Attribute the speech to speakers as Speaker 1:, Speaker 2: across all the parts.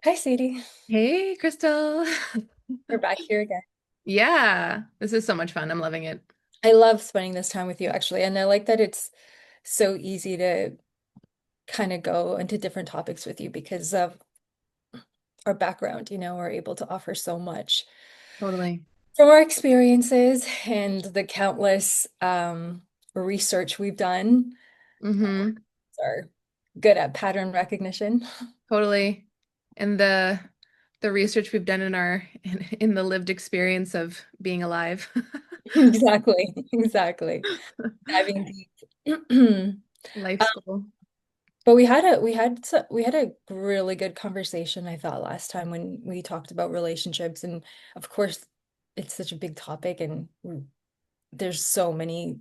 Speaker 1: Hi, Sadie.
Speaker 2: Hey, Crystal.
Speaker 1: We're back here again.
Speaker 2: Yeah, this is so much fun. I'm loving it.
Speaker 1: I love spending this time with you, actually, and I like that it's so easy to kind of go into different topics with you because of our background. We're able to offer so much
Speaker 2: Totally.
Speaker 1: from our experiences and the countless research we've done
Speaker 2: Mm-hmm.
Speaker 1: are good at pattern recognition.
Speaker 2: Totally. And the research we've done in in the lived experience of being alive.
Speaker 1: Exactly, exactly. Diving deep.
Speaker 2: Life school.
Speaker 1: But we had a really good conversation, I thought, last time when we talked about relationships. And of course, it's such a big topic, and there's so many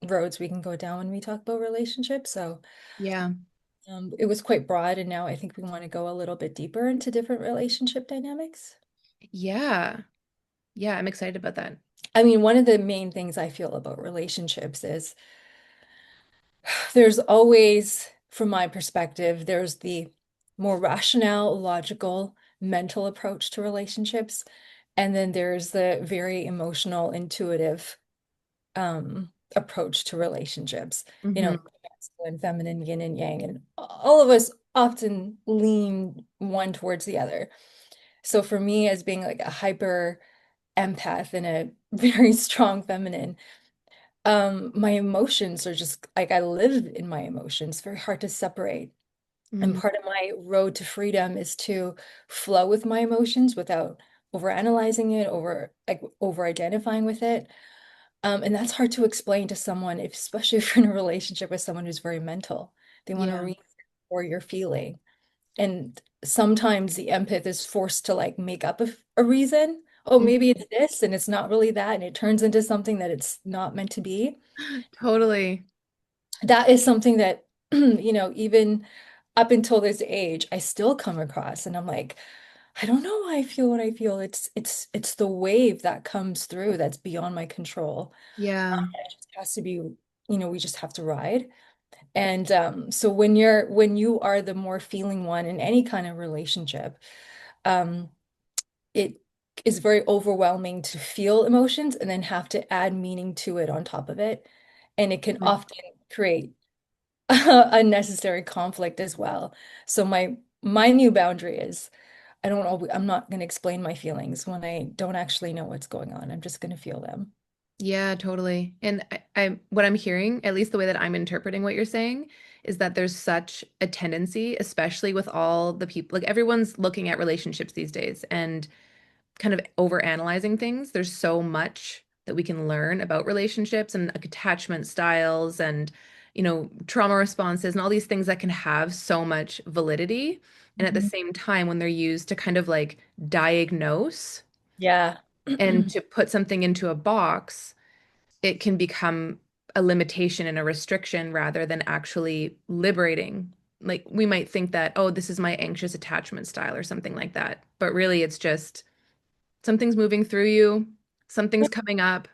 Speaker 1: roads we can go down when we talk about relationships. So
Speaker 2: Yeah.
Speaker 1: it was quite broad, and now I think we want to go a little bit deeper into different relationship dynamics.
Speaker 2: Yeah. Yeah, I'm excited about that.
Speaker 1: I mean, one of the main things I feel about relationships is there's always, from my perspective, there's the more rationale, logical, mental approach to relationships. And then there's the very emotional, intuitive approach to relationships.
Speaker 2: Mm-hmm.
Speaker 1: Masculine, feminine, yin and yang. And all of us often lean one towards the other. So for me, as being like a hyper empath and a very strong feminine, my emotions are just like I live in my emotions, very hard to separate. And
Speaker 2: Mm-hmm.
Speaker 1: part of my road to freedom is to flow with my emotions without overanalyzing it, over identifying with it. And that's hard to explain to someone, especially if you're in a relationship with someone who's very mental. They want to
Speaker 2: Yeah.
Speaker 1: read or you're feeling. And sometimes the empath is forced to like make up a reason. Oh, maybe
Speaker 2: Mhm.
Speaker 1: it's this and it's not really that, and it turns into something that it's not meant to be.
Speaker 2: Totally.
Speaker 1: That is something that, even up until this age, I still come across, and I'm like, I don't know why I feel what I feel. It's the wave that comes through that's beyond my control.
Speaker 2: Yeah.
Speaker 1: It just has to be, we just have to ride. And so when you are the more feeling one in any kind of relationship, um, it is very overwhelming to feel emotions and then have to add meaning to it on top of it. And it can often create unnecessary conflict as well. So my new boundary is I'm not going to explain my feelings when I don't actually know what's going on. I'm just going to feel them.
Speaker 2: Yeah, totally. And what I'm hearing, at least the way that I'm interpreting what you're saying, is that there's such a tendency, especially with all the people, like everyone's looking at relationships these days and kind of over analyzing things. There's so much that we can learn about relationships and like, attachment styles and, trauma responses and all these things that can have so much validity. And at the
Speaker 1: Mhm.
Speaker 2: same time, when they're used to kind of like diagnose
Speaker 1: Yeah.
Speaker 2: and to put something into a box, it can become a limitation and a restriction rather than actually liberating. Like we might think that, oh, this is my anxious attachment style or something like that. But really, it's just something's moving through you, something's coming up,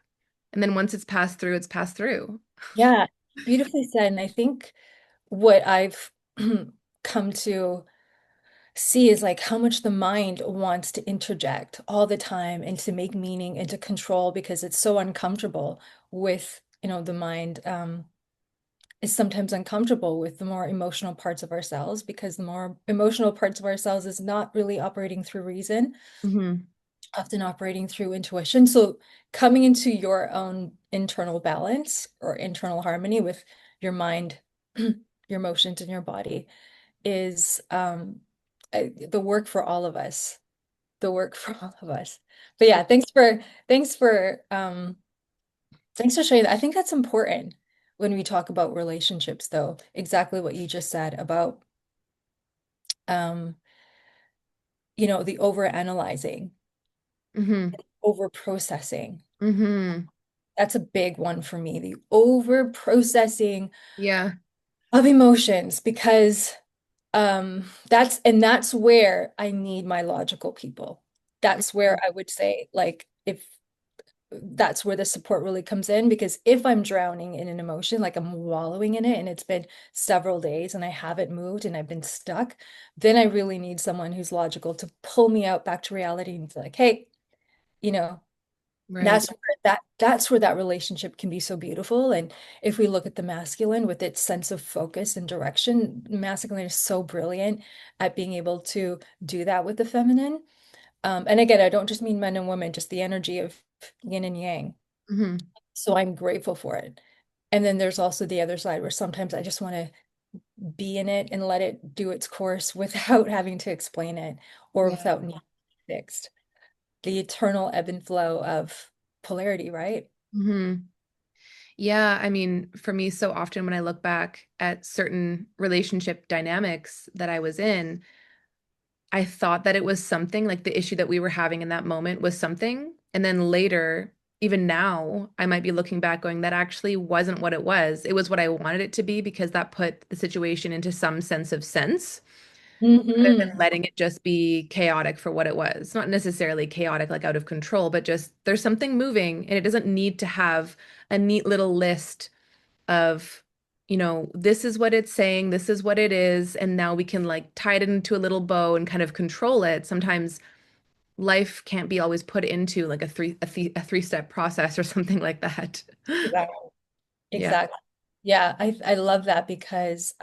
Speaker 2: and then once it's passed through, it's passed through.
Speaker 1: Yeah. Beautifully said. And I think what I've come to see is like how much the mind wants to interject all the time and to make meaning and to control because it's so uncomfortable with, the mind is sometimes uncomfortable with the more emotional parts of ourselves because the more emotional parts of ourselves is not really operating through reason,
Speaker 2: Hmm.
Speaker 1: often operating through intuition. So coming into your own internal balance or internal harmony with your mind, your emotions, and your body is the work for all of us. The work for all of us. But yeah, thanks for thanks for sharing that. I think that's important when we talk about relationships, though. Exactly what you just said about um, the over analyzing,
Speaker 2: Hmm.
Speaker 1: over processing.
Speaker 2: Hmm.
Speaker 1: That's a big one for me, the over processing
Speaker 2: Yeah.
Speaker 1: of emotions, because that's where I need my logical people. That's where I would say, like, if that's where the support really comes in, because if I'm drowning in an emotion, like I'm wallowing in it and it's been several days and I haven't moved and I've been stuck, then I really need someone who's logical to pull me out back to reality and be like, hey, you know,
Speaker 2: Right.
Speaker 1: that's where that relationship can be so beautiful. And if we look at the masculine with its sense of focus and direction, masculine is so brilliant at being able to do that with the feminine. And again, I don't just mean men and women, just the energy of yin and yang.
Speaker 2: Hmm.
Speaker 1: So I'm grateful for it. And then there's also the other side where sometimes I just want to be in it and let it do its course without having to explain it or
Speaker 2: Yeah.
Speaker 1: without needing to be fixed. The eternal ebb and flow of polarity, right?
Speaker 2: Hmm. Yeah, I mean, for me, so often when I look back at certain relationship dynamics that I was in, I thought that it was something like the issue that we were having in that moment was something. And then later, even now, I might be looking back going, that actually wasn't what it was. It was what I wanted it to be because that put the situation into some sense of sense rather than
Speaker 1: Hmm.
Speaker 2: letting it just be chaotic for what it was. Not necessarily chaotic, like out of control, but just there's something moving and it doesn't need to have a neat little list of, this is what it's saying, this is what it is, and now we can like tie it into a little bow and kind of control it. Sometimes life can't be always put into like a three-step process or something like that.
Speaker 1: Exactly.
Speaker 2: Yeah.
Speaker 1: Exactly. Yeah, I love that because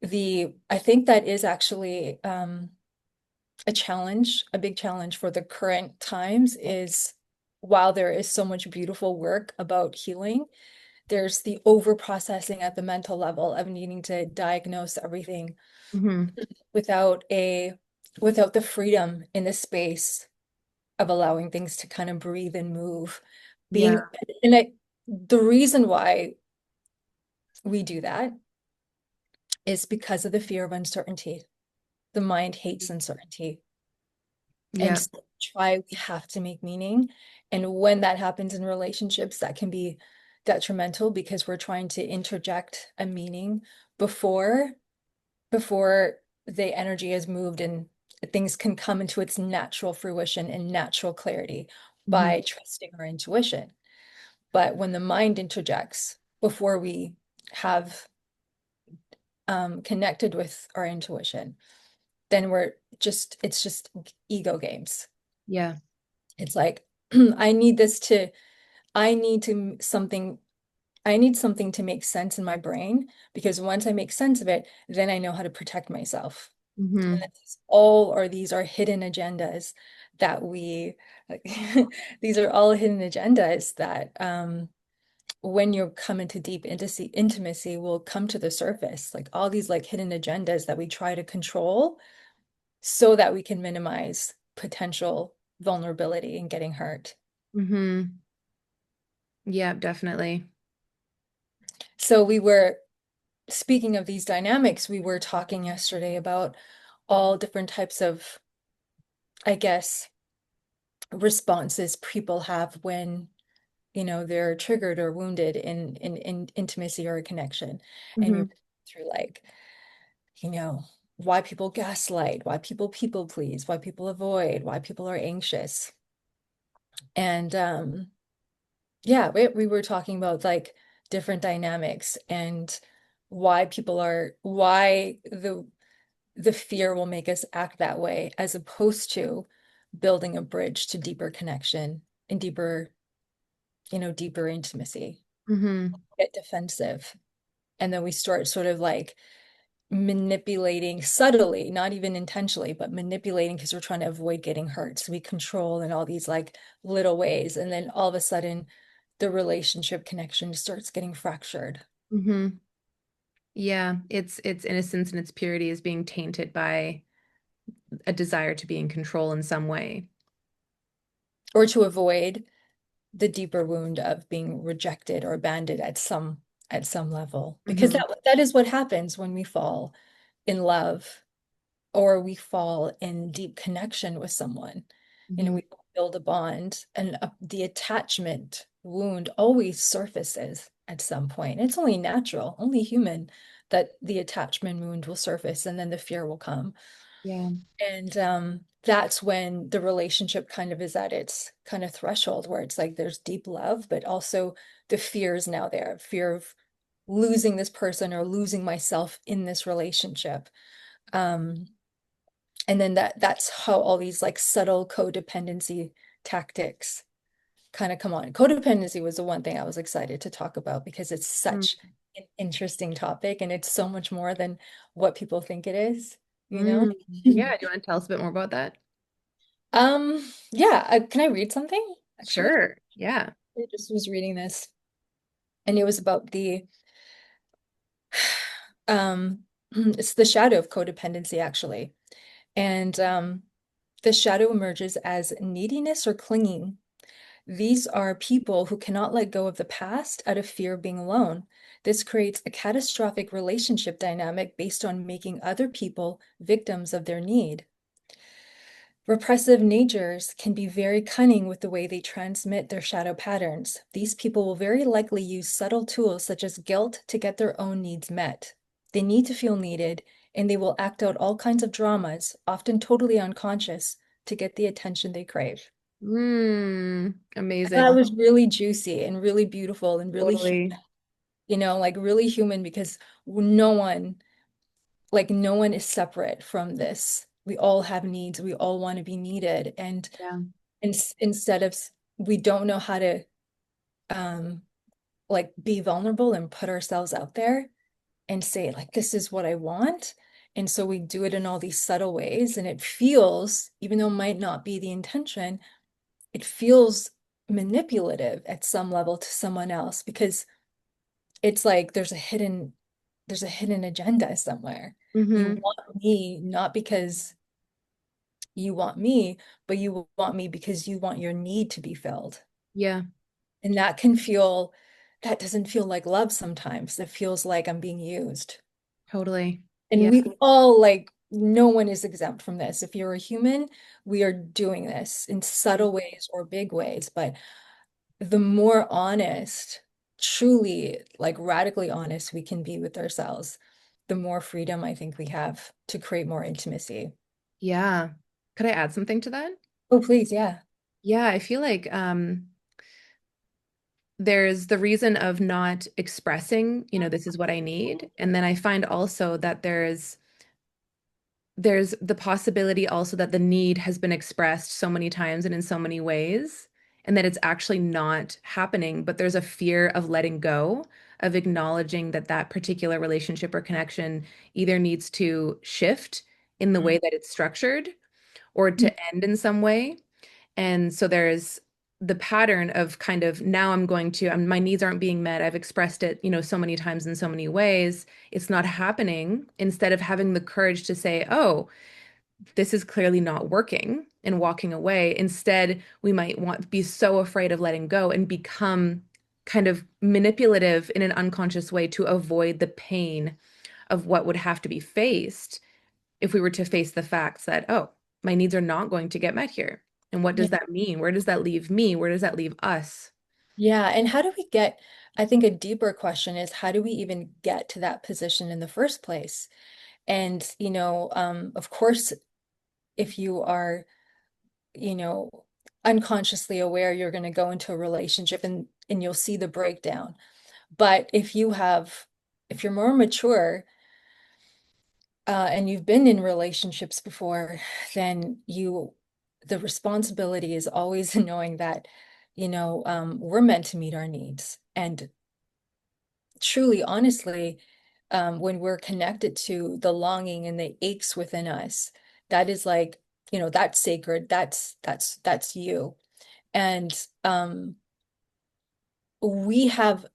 Speaker 1: the I think that is actually a challenge, a big challenge for the current times is while there is so much beautiful work about healing, there's the over processing at the mental level of needing to diagnose everything
Speaker 2: Hmm.
Speaker 1: without a without the freedom in the space of allowing things to kind of breathe and move.
Speaker 2: Yeah.
Speaker 1: Being and the reason why we do that is because of the fear of uncertainty. The mind hates uncertainty. And
Speaker 2: Yeah.
Speaker 1: so try, we have to make meaning. And when that happens in relationships, that can be detrimental because we're trying to interject a meaning before before the energy has moved and things can come into its natural fruition and natural clarity
Speaker 2: Hmm.
Speaker 1: by trusting our intuition. But when the mind interjects before we have connected with our intuition, then it's just ego games.
Speaker 2: Yeah.
Speaker 1: It's like, I need this to, I need to something, I need something to make sense in my brain because once I make sense of it, then I know how to protect myself. And
Speaker 2: Hmm.
Speaker 1: that's all, or these are hidden agendas that like, these are all hidden agendas that when you come into deep intimacy will come to the surface. Like all these like hidden agendas that we try to control so that we can minimize potential vulnerability and getting hurt.
Speaker 2: Hmm. Yeah, definitely.
Speaker 1: So we were speaking of these dynamics, we were talking yesterday about all different types of, I guess, responses people have when, they're triggered or wounded in intimacy or a connection. And you're
Speaker 2: Hmm.
Speaker 1: through like, you know, why people gaslight, why people please, why people avoid, why people are anxious. And yeah, we were talking about like different dynamics and why the fear will make us act that way as opposed to building a bridge to deeper connection and deeper intimacy.
Speaker 2: Hmm.
Speaker 1: Get defensive. And then we start sort of like manipulating subtly, not even intentionally, but manipulating because we're trying to avoid getting hurt. So we control in all these like little ways. And then all of a sudden, the relationship connection starts getting fractured.
Speaker 2: Hmm. Yeah, its innocence and its purity is being tainted by a desire to be in control in some way.
Speaker 1: Or to avoid the deeper wound of being rejected or abandoned at some level. Because
Speaker 2: Hmm.
Speaker 1: that is what happens when we fall in love or we fall in deep connection with someone.
Speaker 2: Hmm.
Speaker 1: We build a bond, and the attachment wound always surfaces at some point. It's only natural, only human that the attachment wound will surface and then the fear will come.
Speaker 2: Yeah.
Speaker 1: And that's when the relationship kind of is at its kind of threshold where it's like there's deep love, but also the fear is now there, fear of losing this person or losing myself in this relationship. Um, and then that's how all these like subtle codependency tactics kind of come on. Codependency was the one thing I was excited to talk about because it's
Speaker 2: Mm.
Speaker 1: such an interesting topic and it's so much more than what people think it is, you know?
Speaker 2: Mm. Yeah. Do you want to tell us a bit more about that?
Speaker 1: Yeah, can I read something? Actually,
Speaker 2: Sure. Yeah.
Speaker 1: I just was reading this and it was about the um it's the shadow of codependency actually. And the shadow emerges as neediness or clinging. These are people who cannot let go of the past out of fear of being alone. This creates a catastrophic relationship dynamic based on making other people victims of their need. Repressive natures can be very cunning with the way they transmit their shadow patterns. These people will very likely use subtle tools such as guilt to get their own needs met. They need to feel needed, and they will act out all kinds of dramas, often totally unconscious, to get the attention they crave. That
Speaker 2: Amazing.
Speaker 1: was really juicy and really beautiful and really,
Speaker 2: Totally.
Speaker 1: like really human because no one, like no one is separate from this. We all have needs. We all want to be needed. And
Speaker 2: Yeah.
Speaker 1: instead of, we don't know how to um like be vulnerable and put ourselves out there and say like, this is what I want. And so we do it in all these subtle ways. And it feels, even though it might not be the intention, it feels manipulative at some level to someone else because it's like there's a hidden agenda somewhere. You
Speaker 2: Hmm.
Speaker 1: want me not because you want me, but you want me because you want your need to be filled.
Speaker 2: Yeah.
Speaker 1: And that can feel, that doesn't feel like love sometimes. It feels like I'm being used.
Speaker 2: Totally.
Speaker 1: And
Speaker 2: Yeah.
Speaker 1: we all like, no one is exempt from this. If you're a human, we are doing this in subtle ways or big ways. But the more honest, truly like radically honest we can be with ourselves, the more freedom I think we have to create more intimacy.
Speaker 2: Yeah. Could I add something to that?
Speaker 1: Oh, please, yeah.
Speaker 2: Yeah, I feel like there's the reason of not expressing, this is what I need. And then I find also that there's the possibility also that the need has been expressed so many times and in so many ways, and that it's actually not happening, but there's a fear of letting go, of acknowledging that that particular relationship or connection either needs to shift in the way
Speaker 1: Mhm.
Speaker 2: that it's structured or to end in some way. And so there's the pattern of kind of now my needs aren't being met. I've expressed it, so many times in so many ways. It's not happening. Instead of having the courage to say, oh, this is clearly not working and walking away. Instead, we might be so afraid of letting go and become kind of manipulative in an unconscious way to avoid the pain of what would have to be faced if we were to face the facts that, oh, my needs are not going to get met here. And what
Speaker 1: Yeah.
Speaker 2: does that mean? Where does that leave me? Where does that leave us?
Speaker 1: Yeah. And how do we get, I think a deeper question is how do we even get to that position in the first place? And, of course, if you are, you know, unconsciously aware, you're going to go into a relationship and you'll see the breakdown. But if you're more mature, and you've been in relationships before, then the responsibility is always knowing that, we're meant to meet our needs. And truly, honestly, when we're connected to the longing and the aches within us, that is like, that's sacred. That's you. And we have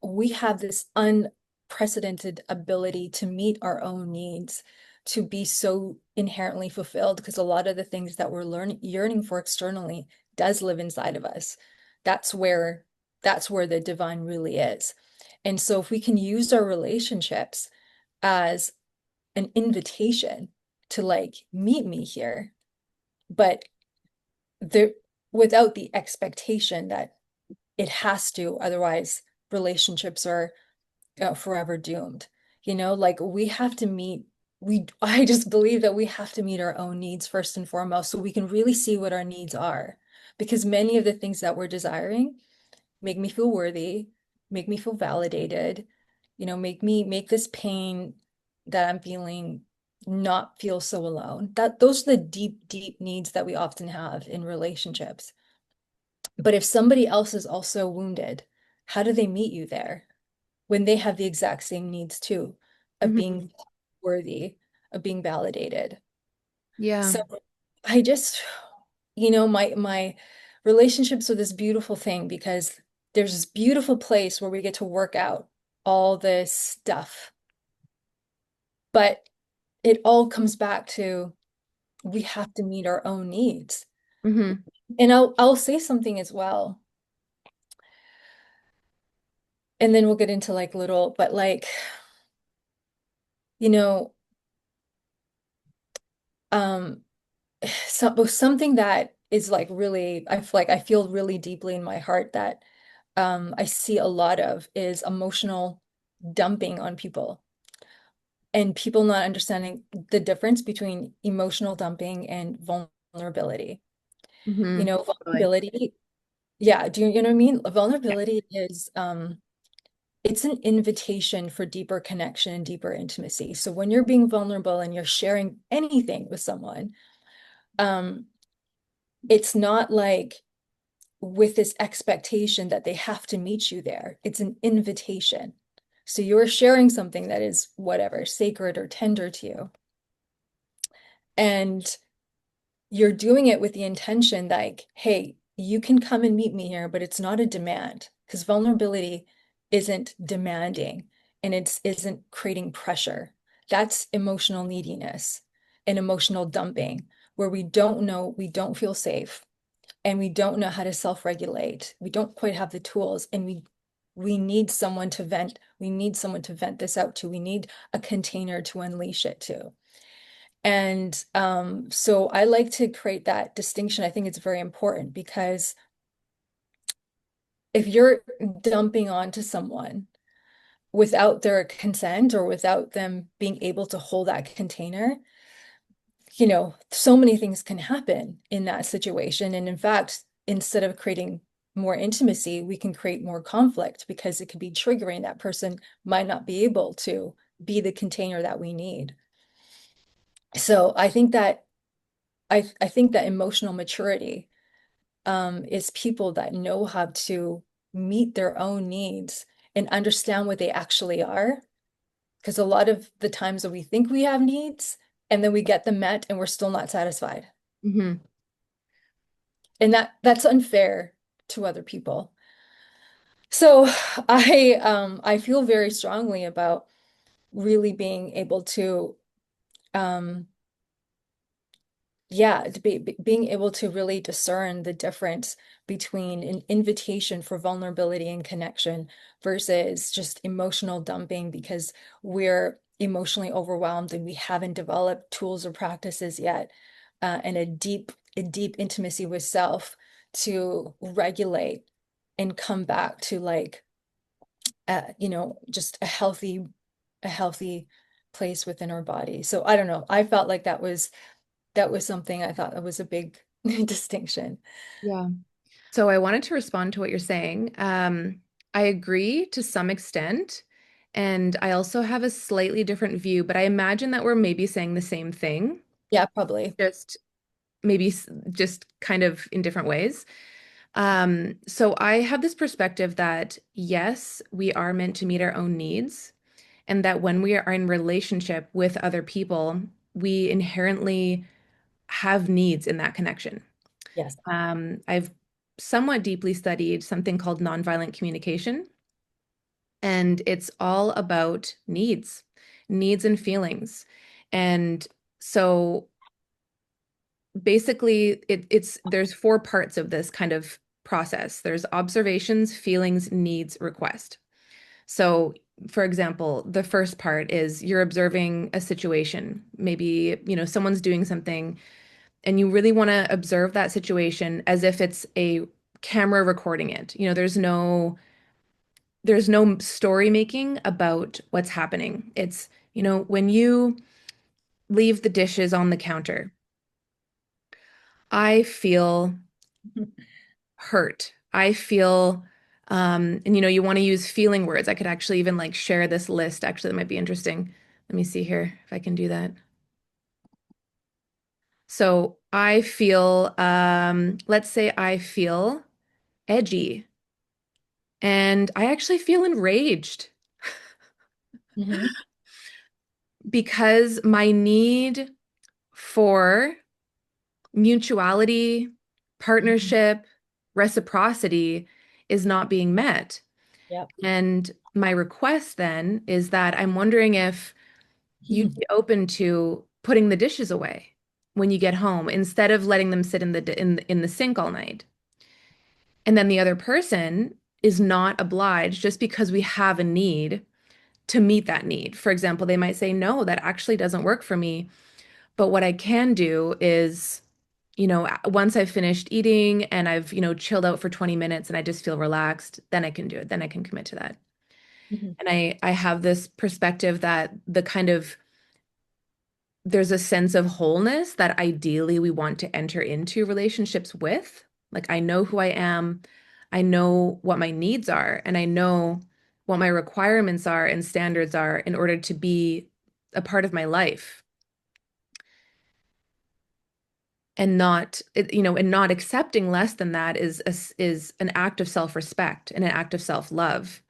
Speaker 1: this unprecedented ability to meet our own needs, to be so inherently fulfilled, because a lot of the things that we're yearning for externally does live inside of us. That's where that's where the divine really is. And so if we can use our relationships as an invitation to like meet me here, but there without the expectation that it has to, otherwise relationships are forever doomed. Like we have to meet I just believe that we have to meet our own needs first and foremost so we can really see what our needs are. Because many of the things that we're desiring make me feel worthy, make me feel validated, make this pain that I'm feeling not feel so alone. Those are the deep, deep needs that we often have in relationships. But if somebody else is also wounded, how do they meet you there when they have the exact same needs too, of
Speaker 2: Mhm.
Speaker 1: being worthy, of being validated?
Speaker 2: Yeah.
Speaker 1: So I just, my relationships are this beautiful thing because there's this beautiful place where we get to work out all this stuff. But it all comes back to we have to meet our own needs.
Speaker 2: Hmm.
Speaker 1: And I'll say something as well. And then we'll get into like little, but like, you know, um something that is like really I feel really deeply in my heart that I see a lot of is emotional dumping on people and people not understanding the difference between emotional dumping and vulnerability.
Speaker 2: Hmm. Totally.
Speaker 1: Vulnerability, yeah, do you know what I mean? Vulnerability is it's an invitation for deeper connection and deeper intimacy. So when you're being vulnerable and you're sharing anything with someone, um, it's not like with this expectation that they have to meet you there. It's an invitation. So you're sharing something that is whatever, sacred or tender to you. And you're doing it with the intention like, hey, you can come and meet me here, but it's not a demand because vulnerability isn't demanding and it isn't creating pressure. That's emotional neediness and emotional dumping, where we don't feel safe and we don't know how to self-regulate. We don't quite have the tools and we need someone to vent. We need someone to vent this out to. We need a container to unleash it to. And so I like to create that distinction. I think it's very important because if you're dumping onto someone without their consent or without them being able to hold that container, so many things can happen in that situation. And in fact, instead of creating more intimacy, we can create more conflict because it could be triggering. That person might not be able to be the container that we need. So I think that emotional maturity is people that know how to meet their own needs and understand what they actually are. Because a lot of the times that we think we have needs and then we get them met and we're still not satisfied.
Speaker 2: Hmm.
Speaker 1: And that's unfair to other people. So I feel very strongly about really being able to um yeah, being able to really discern the difference between an invitation for vulnerability and connection versus just emotional dumping because we're emotionally overwhelmed and we haven't developed tools or practices yet, and a deep intimacy with self to regulate and come back to like, just a healthy place within our body. So I don't know. I felt like that was something I thought that was a big distinction.
Speaker 2: Yeah. So I wanted to respond to what you're saying. I agree to some extent, and I also have a slightly different view, but I imagine that we're maybe saying the same thing,
Speaker 1: Yeah, probably.
Speaker 2: just maybe just kind of in different ways. So I have this perspective that yes, we are meant to meet our own needs, and that when we are in relationship with other people, we inherently have needs in that connection.
Speaker 1: Yes.
Speaker 2: I've somewhat deeply studied something called nonviolent communication, and it's all about needs and feelings. And so basically, it's there's four parts of this kind of process. There's observations, feelings, needs, request. So, for example, the first part is you're observing a situation. Maybe, someone's doing something and you really want to observe that situation as if it's a camera recording it. There's no story making about what's happening. It's, when you leave the dishes on the counter. I feel hurt. I feel, and you want to use feeling words. I could actually even like share this list. Actually, that might be interesting. Let me see here if I can do that. So I feel, let's say I feel edgy and I actually feel enraged
Speaker 1: Hmm.
Speaker 2: because my need for mutuality,
Speaker 1: Hmm.
Speaker 2: partnership, reciprocity is not being met.
Speaker 1: Yep.
Speaker 2: And my request then is that I'm wondering if you'd be open to putting the dishes away when you get home instead of letting them sit in the sink all night. And then the other person is not obliged just because we have a need to meet that need. For example, they might say, no, that actually doesn't work for me. But what I can do is, once I've finished eating and I've, chilled out for 20 minutes and I just feel relaxed, then I can do it. Then I can commit to that.
Speaker 1: Hmm.
Speaker 2: And I have this perspective that there's a sense of wholeness that ideally we want to enter into relationships with. Like I know who I am, I know what my needs are, and I know what my requirements are and standards are in order to be a part of my life and not accepting less than that is an act of self-respect and an act of self-love.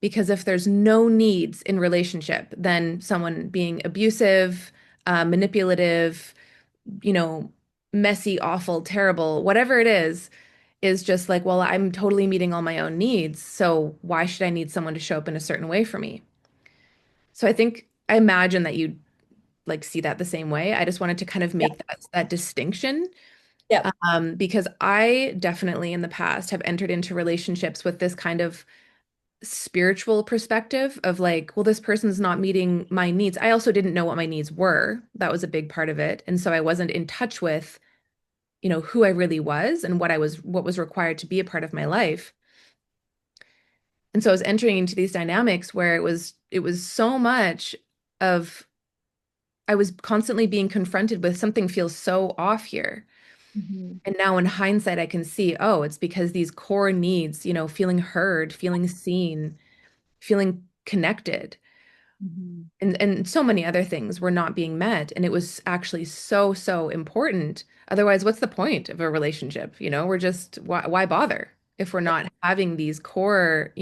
Speaker 2: Because if there's no needs in relationship, then someone being abusive, manipulative, you know, messy, awful, terrible, whatever it is just like, well, I'm totally meeting all my own needs. So why should I need someone to show up in a certain way for me? So I imagine that you like see that the same way. I just wanted to kind of
Speaker 1: Yeah.
Speaker 2: make that distinction,
Speaker 1: Yeah.
Speaker 2: because I definitely in the past have entered into relationships with this kind of spiritual perspective of like, well, this person's not meeting my needs. I also didn't know what my needs were. That was a big part of it. And so I wasn't in touch with who I really was and what was required to be a part of my life. And so I was entering into these dynamics where it was so much of I was constantly being confronted with something feels so off here.
Speaker 1: Hmm.
Speaker 2: And now in hindsight, I can see, oh, it's because these core needs, feeling heard, feeling seen, feeling connected,
Speaker 1: Hmm.
Speaker 2: and so many other things were not being met. And it was actually so, so important. Otherwise, what's the point of a relationship? We're just, why bother if we're not having these core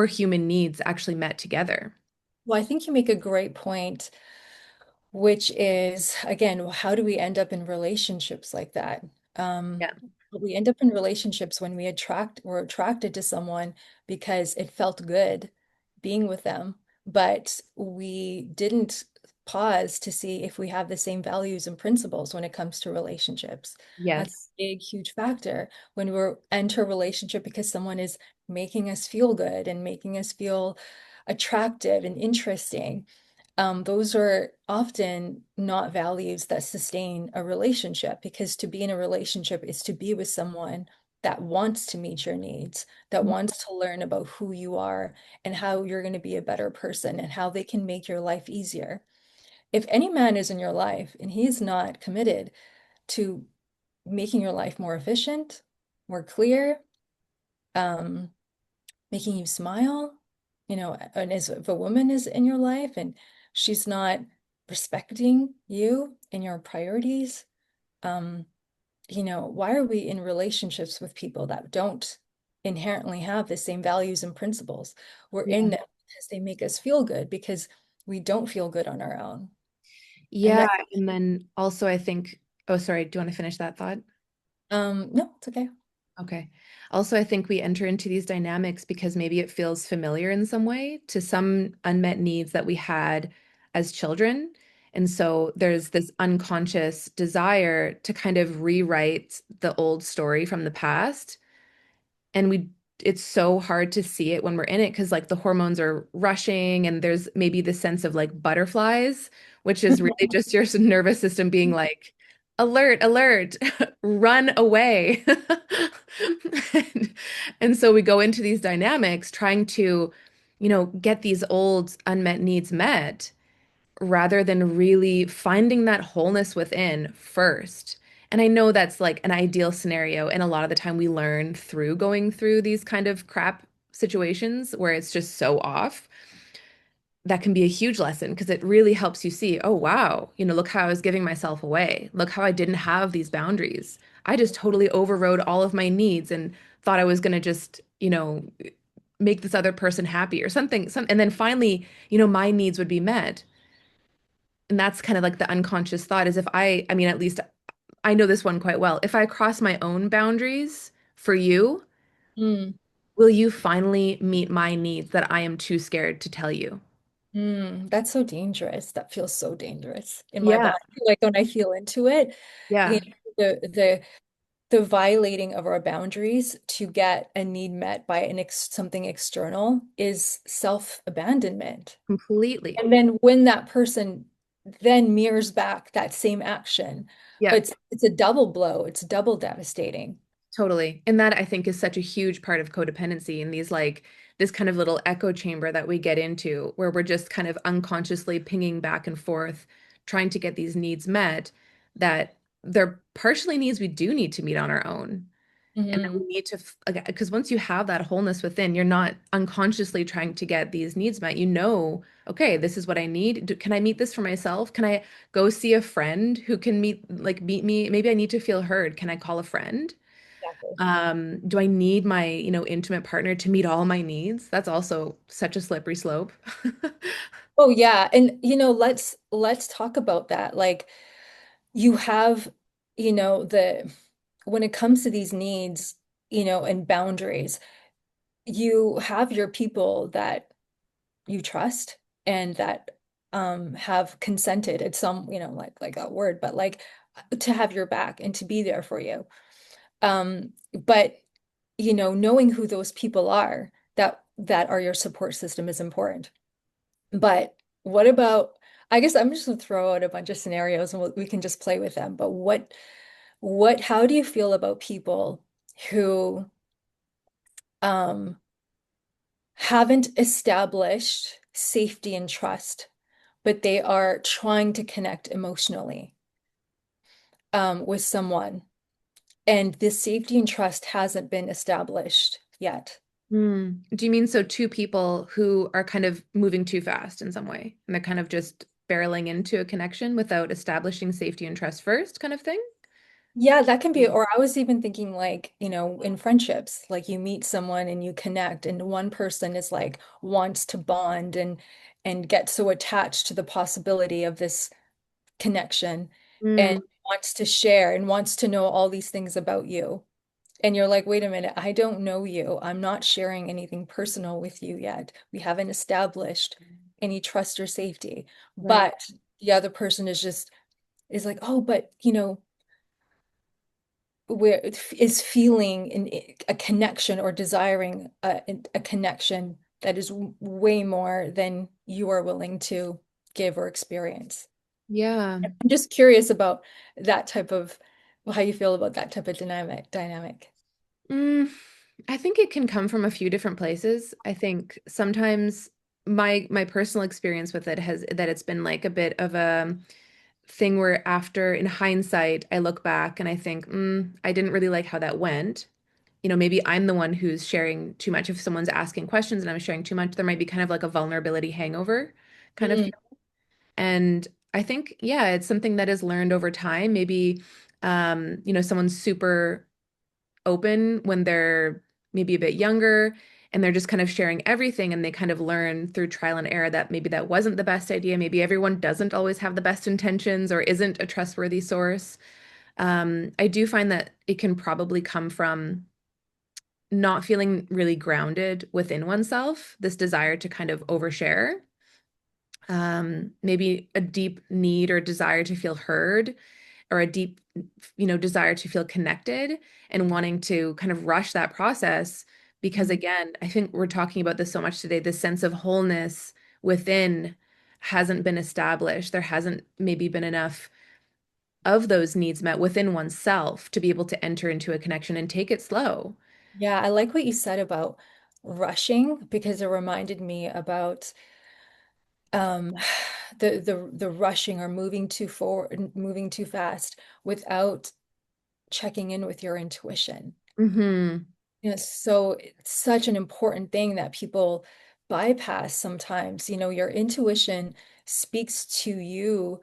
Speaker 2: human needs actually met together?
Speaker 1: Well, I think you make a great point, which is, again, how do we end up in relationships like that? Um,
Speaker 2: Yeah.
Speaker 1: we end up in relationships when we're attracted to someone because it felt good being with them, but we didn't pause to see if we have the same values and principles when it comes to relationships. That's
Speaker 2: Yes.
Speaker 1: a big, huge factor when we're enter a relationship because someone is making us feel good and making us feel attractive and interesting. Those are often not values that sustain a relationship, because to be in a relationship is to be with someone that wants to meet your needs, that wants to learn about who you are and how you're going to be a better person and how they can make your life easier. If any man is in your life and he's not committed to making your life more efficient, more clear, um, making you smile, and as if a woman is in your life and she's not respecting you and your priorities, um, why are we in relationships with people that don't inherently have the same values and principles? We're in
Speaker 2: Yeah.
Speaker 1: them because they make us feel good because we don't feel good on our own. And
Speaker 2: Yeah.
Speaker 1: that,
Speaker 2: And then also, I think, oh, sorry, do you want to finish that thought?
Speaker 1: no, it's okay.
Speaker 2: Okay. Also, I think we enter into these dynamics because maybe it feels familiar in some way to some unmet needs that we had as children. And so there's this unconscious desire to kind of rewrite the old story from the past. And it's so hard to see it when we're in it because like the hormones are rushing and there's maybe the sense of like butterflies, which is really just your nervous system being like, alert, alert, run away. And, and so we go into these dynamics trying to, get these old unmet needs met rather than really finding that wholeness within first. And I know that's like an ideal scenario. And a lot of the time we learn through going through these kind of crap situations where it's just so off. That can be a huge lesson because it really helps you see, oh, wow, look how I was giving myself away. Look how I didn't have these boundaries. I just totally overrode all of my needs and thought I was going to just, make this other person happy or something. And then finally, my needs would be met. And that's kind of like the unconscious thought is if I mean, at least I know this one quite well. If I cross my own boundaries for you,
Speaker 1: Mm,
Speaker 2: will you finally meet my needs that I am too scared to tell you?
Speaker 1: that's so dangerous. That feels so dangerous in my
Speaker 2: Yeah.
Speaker 1: body. Like when I feel into it, you
Speaker 2: Yeah,
Speaker 1: know, the violating of our boundaries to get a need met by something external is self-abandonment.
Speaker 2: completely.
Speaker 1: And then when that person then mirrors back that same action,
Speaker 2: Yeah.
Speaker 1: it's a double blow. It's double devastating.
Speaker 2: Totally. And that I think is such a huge part of codependency and these like this kind of little echo chamber that we get into where we're just kind of unconsciously pinging back and forth trying to get these needs met that they're partially needs we do need to meet on our own. And then
Speaker 1: Hmm.
Speaker 2: we need to, because once you have that wholeness within, you're not unconsciously trying to get these needs met. You know, okay, this is what I need. Can I meet this for myself? Can I go see a friend who can meet me? Maybe I need to feel heard. Can I call a friend?
Speaker 1: Exactly.
Speaker 2: Do I need my, intimate partner to meet all my needs? That's also such a slippery slope.
Speaker 1: Oh yeah. And let's talk about that. Like you have, the when it comes to these needs, and boundaries, you have your people that you trust and that have consented at some, like a word, but like to have your back and to be there for you. But knowing who those people are that are your support system is important. But what about, I guess I'm just gonna throw out a bunch of scenarios and we can just play with them. But how do you feel about people who um haven't established safety and trust, but they are trying to connect emotionally with someone, and this safety and trust hasn't been established yet?
Speaker 2: Do you mean so two people who are kind of moving too fast in some way and they're kind of just barreling into a connection without establishing safety and trust first, kind of thing?
Speaker 1: Yeah, that can be, or I was even thinking like, in friendships, like you meet someone and you connect, and one person is like wants to bond and get so attached to the possibility of this connection and
Speaker 2: Mm,
Speaker 1: wants to share and wants to know all these things about you. And you're like, wait a minute, I don't know you. I'm not sharing anything personal with you yet. We haven't established any trust or safety.
Speaker 2: right.
Speaker 1: But the other person is like, oh, but where is feeling a connection or desiring a connection that is way more than you are willing to give or experience.
Speaker 2: Yeah.
Speaker 1: I'm just curious about that type of how you feel about that type of dynamic.
Speaker 2: Mm, I think it can come from a few different places. I think sometimes my personal experience with it has that it's been like a bit of a thing where after in hindsight I look back and I think, I didn't really like how that went. Maybe I'm the one who's sharing too much. If someone's asking questions and I'm sharing too much, there might be kind of like a vulnerability hangover kind of
Speaker 1: Mm,
Speaker 2: feel. And I think, yeah, it's something that is learned over time. Maybe, someone's super open when they're maybe a bit younger and they're just kind of sharing everything and they kind of learn through trial and error that maybe that wasn't the best idea. Maybe everyone doesn't always have the best intentions or isn't a trustworthy source. I do find that it can probably come from not feeling really grounded within oneself, this desire to kind of overshare, maybe a deep need or desire to feel heard, or a deep, desire to feel connected and wanting to kind of rush that process. Because
Speaker 1: mm.
Speaker 2: again, I think we're talking about this so much today, this sense of wholeness within hasn't been established. There hasn't maybe been enough of those needs met within oneself to be able to enter into a connection and take it slow.
Speaker 1: Yeah, I like what you said about rushing because it reminded me about um, the rushing or moving too forward, moving too fast without checking in with your intuition.
Speaker 2: Hmm.
Speaker 1: So it's such an important thing that people bypass sometimes. Your intuition speaks to you,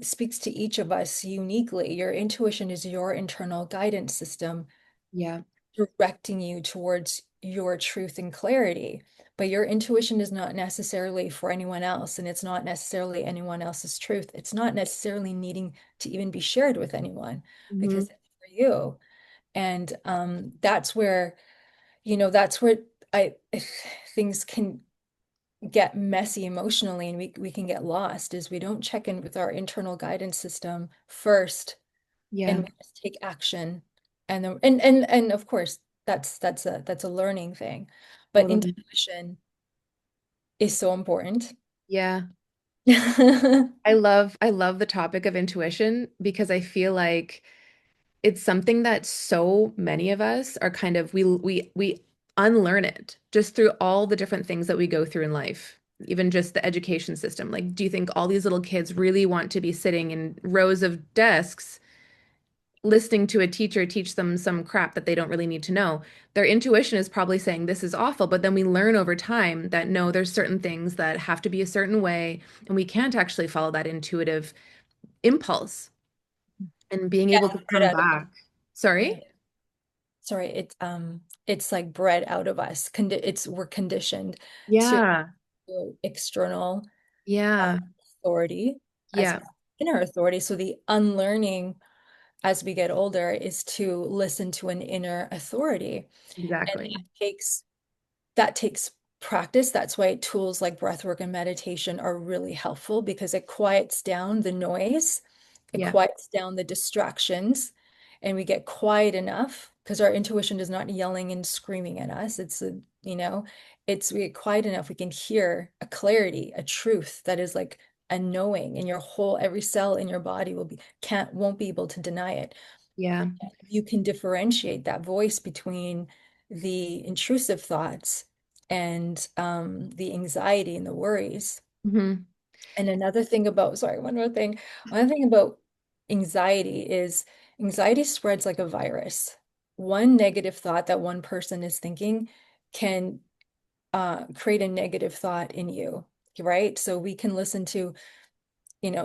Speaker 1: speaks to each of us uniquely. Your intuition is your internal guidance system
Speaker 2: Yeah.
Speaker 1: directing you towards your truth and clarity. But your intuition is not necessarily for anyone else, and it's not necessarily anyone else's truth. It's not necessarily needing to even be shared with anyone because
Speaker 2: Hmm.
Speaker 1: it's for you. And that's where I things can get messy emotionally, and we can get lost is we don't check in with our internal guidance system first, and
Speaker 2: Yeah,
Speaker 1: we just take action. And of course that's a learning thing, but
Speaker 2: totally.
Speaker 1: intuition is so important.
Speaker 2: Yeah. I love the topic of intuition because I feel like it's something that so many of us are kind of we unlearn it just through all the different things that we go through in life. Even just the education system. Like, do you think all these little kids really want to be sitting in rows of desks listening to a teacher teach them some crap that they don't really need to know? Their intuition is probably saying this is awful, but then we learn over time that no, there's certain things that have to be a certain way, and we can't actually follow that intuitive impulse and being
Speaker 1: Yeah,
Speaker 2: able to
Speaker 1: bred
Speaker 2: come
Speaker 1: out of
Speaker 2: back.
Speaker 1: yeah.
Speaker 2: Sorry?
Speaker 1: Sorry, it's like bred out of us. We're conditioned to
Speaker 2: Yeah.
Speaker 1: external uh,
Speaker 2: Yeah.
Speaker 1: authority as
Speaker 2: Yeah.
Speaker 1: inner authority. So the unlearning as we get older is to listen to an inner authority. And
Speaker 2: Exactly.
Speaker 1: that takes practice. That's why tools like breathwork and meditation are really helpful because it quiets down the noise, it
Speaker 2: Yeah.
Speaker 1: quiets down the distractions, and we get quiet enough because our intuition is not yelling and screaming at us. We get quiet enough we can hear a clarity, a truth that is like a knowing, and every cell in your body won't be able to deny it.
Speaker 2: Yeah.
Speaker 1: You can differentiate that voice between the intrusive thoughts and the anxiety and the worries.
Speaker 2: Hmm.
Speaker 1: And one more thing. One thing about anxiety spreads like a virus. One negative thought that one person is thinking can create a negative thought in you, right? So we can listen to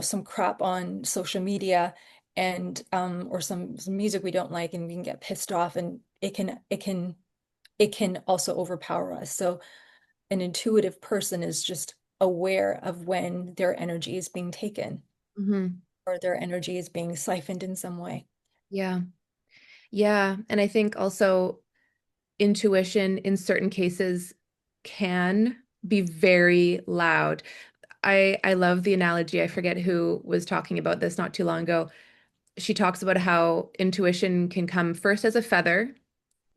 Speaker 1: some crap on social media and or some music we don't like, and we can get pissed off, and it can also overpower us. So an intuitive person is just aware of when their energy is being taken
Speaker 2: Hmm.
Speaker 1: or their energy is being siphoned in some way.
Speaker 2: Yeah. Yeah. And I think also intuition in certain cases can be very loud. I love the analogy. I forget who was talking about this not too long ago. She talks about how intuition can come first as a feather,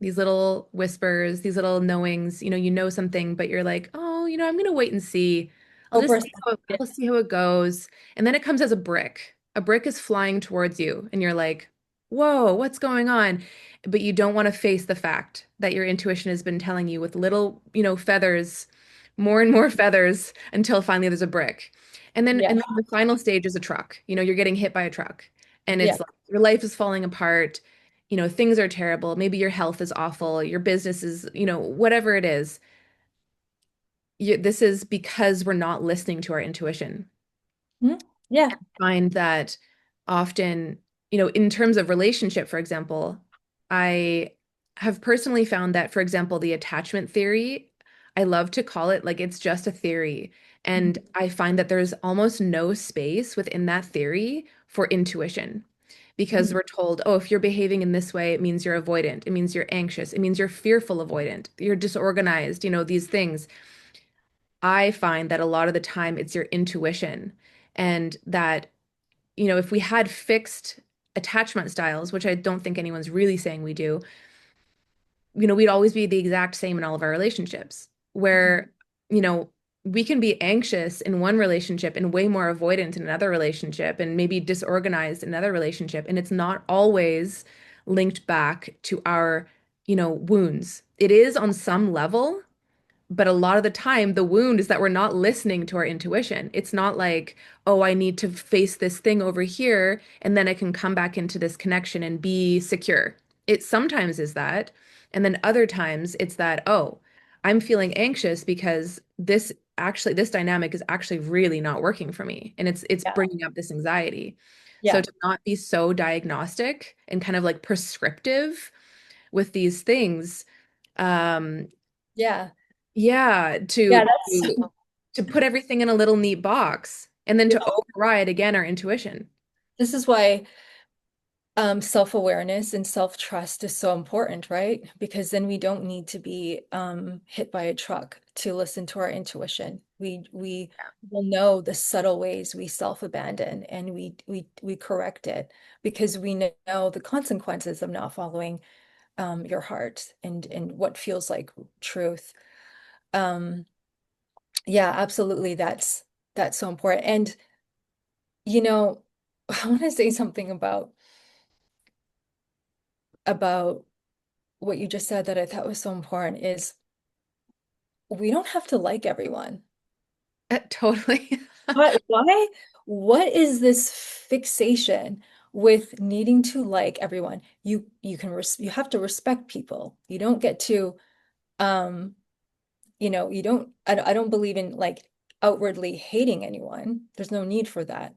Speaker 2: these little whispers, these little knowings, you know something, but you're like, oh, I'm gonna wait and see. I'll
Speaker 1: Oh,
Speaker 2: just see how
Speaker 1: yeah,
Speaker 2: I'll see how it goes. And then it comes as a brick. A brick is flying towards you, and you're like, whoa, what's going on? But you don't want to face the fact that your intuition has been telling you with little, feathers, more and more feathers until finally there's a brick. And then
Speaker 1: yeah,
Speaker 2: and then the final stage is a truck. You're getting hit by a truck. And
Speaker 1: yeah.
Speaker 2: it's like your life is falling apart, things are terrible. Maybe your health is awful, your business is, whatever it is. This is because we're not listening to our intuition.
Speaker 1: Mhm. Yeah.
Speaker 2: Find that often, in terms of relationship, for example, I have personally found that, for example, the attachment theory, I love to call it like it's just a theory. And
Speaker 1: Mhm.
Speaker 2: I find that there's almost no space within that theory for intuition because
Speaker 1: Mhm.
Speaker 2: we're told, oh, if you're behaving in this way, it means you're avoidant. It means you're anxious. It means you're fearful avoidant. You're disorganized, these things. I find that a lot of the time it's your intuition and that if we had fixed attachment styles, which I don't think anyone's really saying we do, we'd always be the exact same in all of our relationships,
Speaker 1: Mhm.
Speaker 2: where, you know, we can be anxious in one relationship and way more avoidant in another relationship and maybe disorganized in another relationship. And it's not always linked back to our, wounds. It is on some level, But a lot of the time, the wound is that we're not listening to our intuition. It's not like, oh, I need to face this thing over here, and then I can come back into this connection and be secure. It sometimes is that. And then other times it's that, oh, I'm feeling anxious because this dynamic is actually really not working for me. And it's
Speaker 1: Yeah.
Speaker 2: bringing up this anxiety. So
Speaker 1: Yeah.
Speaker 2: to not be so diagnostic and kind of like prescriptive with these things, um,
Speaker 1: Yeah.
Speaker 2: yeah,
Speaker 1: Yeah,
Speaker 2: to put everything in a little neat box and then
Speaker 1: yeah.
Speaker 2: to override again our intuition.
Speaker 1: This is why self-awareness and self-trust is so important, right? Because then we don't need to be hit by a truck to listen to our intuition. We will know the subtle ways we self-abandon, and we correct it because we know the consequences of not following your heart and what feels like truth. Um, yeah, absolutely. That's so important. And you know, I want to say something about what you just said that I thought was so important is we don't have to like everyone.
Speaker 2: Totally.
Speaker 1: Why? What is this fixation with needing to like everyone? You have to respect people. You don't get to um you don't I don't believe in like outwardly hating anyone. There's no need for that.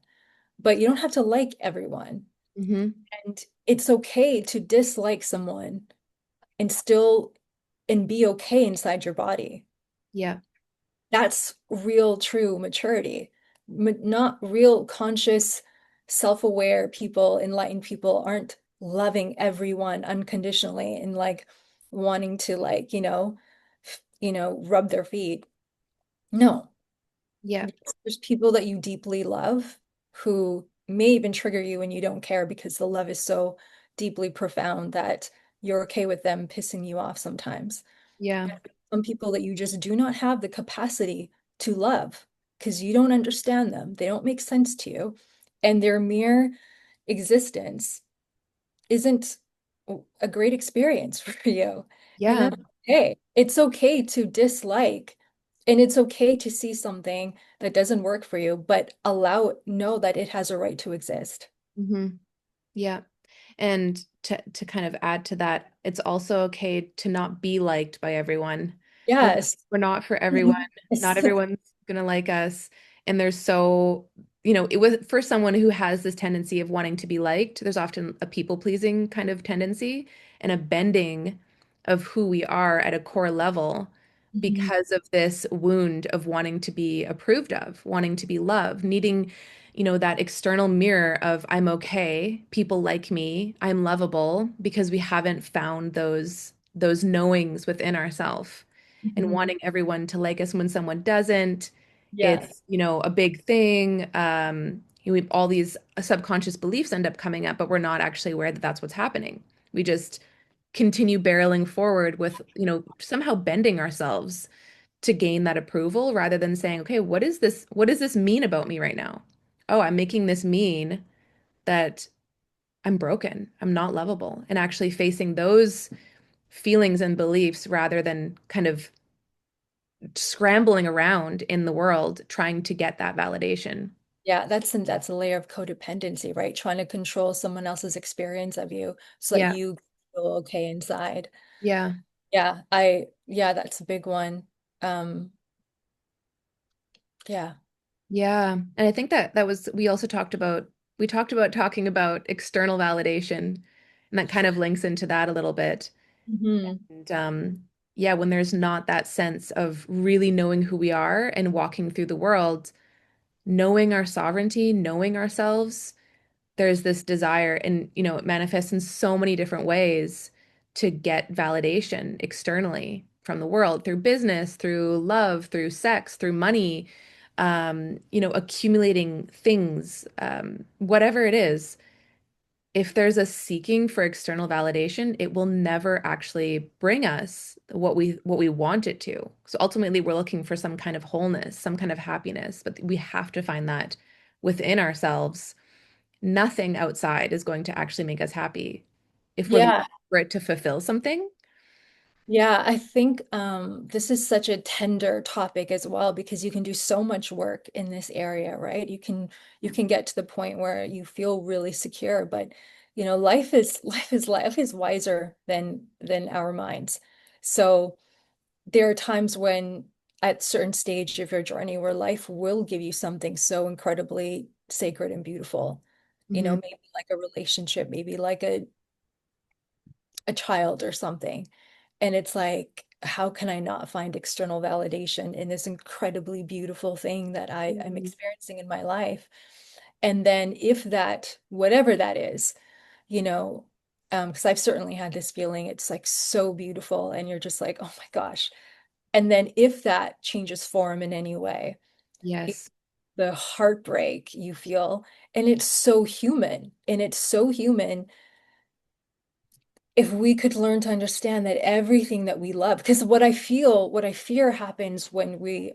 Speaker 1: But you don't have to like everyone.
Speaker 2: Hmm.
Speaker 1: And it's okay to dislike someone and still and be okay inside your body.
Speaker 2: Yeah.
Speaker 1: That's real, true maturity. Not real, conscious, self-aware people, enlightened people aren't loving everyone unconditionally and like wanting to like, rub their feet. No.
Speaker 2: Yeah.
Speaker 1: There's people that you deeply love who may even trigger you and you don't care because the love is so deeply profound that you're okay with them pissing you off sometimes.
Speaker 2: Yeah.
Speaker 1: Some people that you just do not have the capacity to love because you don't understand them. They don't make sense to you. And their mere existence isn't a great experience for you. And
Speaker 2: Yeah.
Speaker 1: that's okay. It's okay to dislike, and it's okay to see something that doesn't work for you, but know that it has a right to exist.
Speaker 2: Hmm. Yeah. And to kind of add to that, it's also okay to not be liked by everyone. We're
Speaker 1: Yes.
Speaker 2: we're not for everyone. Not
Speaker 1: Yes.
Speaker 2: everyone's gonna like us. And there's so, it was for someone who has this tendency of wanting to be liked, there's often a people-pleasing kind of tendency and a bending of who we are at a core level
Speaker 1: Mhm.
Speaker 2: because of this wound of wanting to be approved of, wanting to be loved, needing that external mirror of I'm okay, people like me, I'm lovable because we haven't found those knowings within ourselves and
Speaker 1: Mhm.
Speaker 2: wanting everyone to like us when someone doesn't.
Speaker 1: Yeah.
Speaker 2: It's, a big thing. All these subconscious beliefs end up coming up, but we're not actually aware that that's what's happening. We just continue barreling forward with, somehow bending ourselves to gain that approval rather than saying, okay, what is this? What does this mean about me right now? Oh, I'm making this mean that I'm broken, I'm not lovable, and actually facing those feelings and beliefs rather than kind of scrambling around in the world trying to get that validation.
Speaker 1: Yeah, that's a layer of codependency, right? Trying to control someone else's experience of you so that
Speaker 2: Yeah,
Speaker 1: you feel okay inside.
Speaker 2: yeah,
Speaker 1: Yeah, that's a big one. Um, yeah.
Speaker 2: yeah. And I think that was we talked about talking about external validation, and that kind of links into that a little bit.
Speaker 1: Hmm.
Speaker 2: And yeah, when there's not that sense of really knowing who we are and walking through the world, knowing our sovereignty, knowing ourselves, there's this desire, and it manifests in so many different ways to get validation externally from the world through business, through love, through sex, through money, accumulating things, whatever it is. If there's a seeking for external validation, it will never actually bring us what we want it to. So ultimately, we're looking for some kind of wholeness, some kind of happiness, but we have to find that within ourselves. Nothing outside is going to actually make us happy. If we're looking
Speaker 1: Yeah.
Speaker 2: for it to fulfill something,
Speaker 1: Yeah, I think this is such a tender topic as well because you can do so much work in this area, right? You can get to the point where you feel really secure, but life is wiser than our minds. So there are times when at certain stage of your journey where life will give you something so incredibly sacred and beautiful.
Speaker 2: Hmm.
Speaker 1: Maybe like a relationship, maybe like a child or something. And it's like, how can I not find external validation in this incredibly beautiful thing that I'm
Speaker 2: Mhm.
Speaker 1: experiencing in my life? And then if that, whatever that is, you know, because I've certainly had this feeling, it's like so beautiful, and you're just like, oh my gosh. And then if that changes form in any way,
Speaker 2: Yes.
Speaker 1: the heartbreak you feel, and it's so human, and it's so human if we could learn to understand that everything that we love, because what I fear happens when we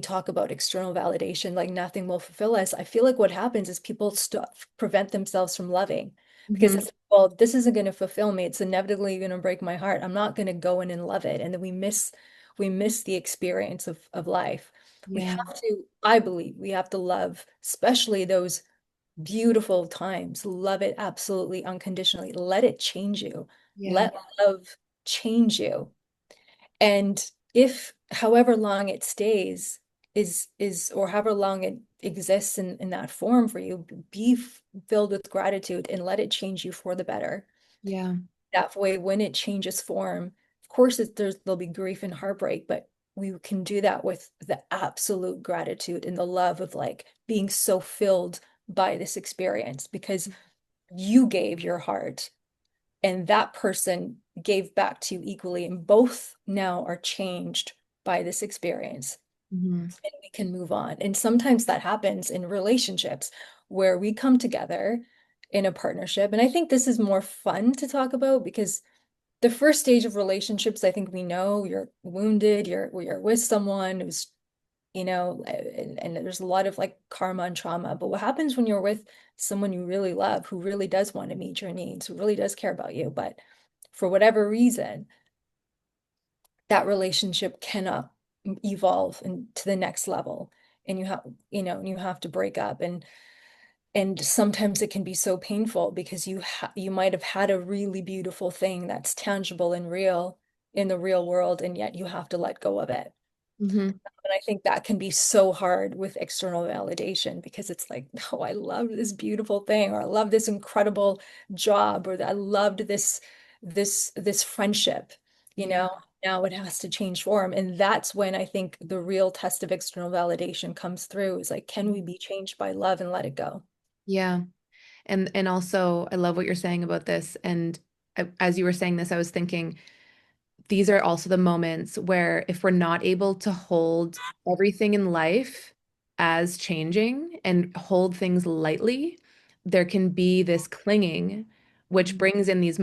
Speaker 1: talk about external validation, like nothing will fulfill us. I feel like what happens is people stop prevent themselves from loving because
Speaker 2: Hmm.
Speaker 1: it's, well, this isn't going to fulfill me. It's inevitably going to break my heart. I'm not going to go in and love it. And then we miss the experience of life. We
Speaker 2: Yeah.
Speaker 1: have to, I believe, we have to love, especially those beautiful times. Love it absolutely unconditionally. Let it change you.
Speaker 2: Yeah.
Speaker 1: Let love change you. And if however long it stays is or however long it exists in that form for you, be filled with gratitude and let it change you for the better.
Speaker 2: Yeah.
Speaker 1: That way, when it changes form, of course, there'll be grief and heartbreak, but we can do that with the absolute gratitude and the love of like being so filled by this experience because you gave your heart and that person gave back to you equally, and both now are changed by this experience,
Speaker 2: Hmm.
Speaker 1: and we can move on. And sometimes that happens in relationships where we come together in a partnership. And I think this is more fun to talk about because the first stage of relationships, I think we know you're wounded, you're with someone who's, and there's a lot of like karma and trauma. But what happens when you're with someone you really love, who really does want to meet your needs, who really does care about you, but for whatever reason, that relationship cannot evolve to the next level. And you have to break up. And sometimes it can be so painful because you might have had a really beautiful thing that's tangible and real in the real world, and yet you have to let go of it.
Speaker 2: Hmm.
Speaker 1: And I think that can be so hard with external validation because it's like, no, I love this beautiful thing, or I love this incredible job, or I loved this friendship, you
Speaker 2: Yeah.
Speaker 1: know. Now it has to change form. And that's when I think the real test of external validation comes through is like, can we be changed by love and let it go?
Speaker 2: Yeah. And also I love what you're saying about this. And as you were saying this, I was thinking these are also the moments where if we're not able to hold everything in life as changing and hold things lightly, there can be this clinging, which brings in these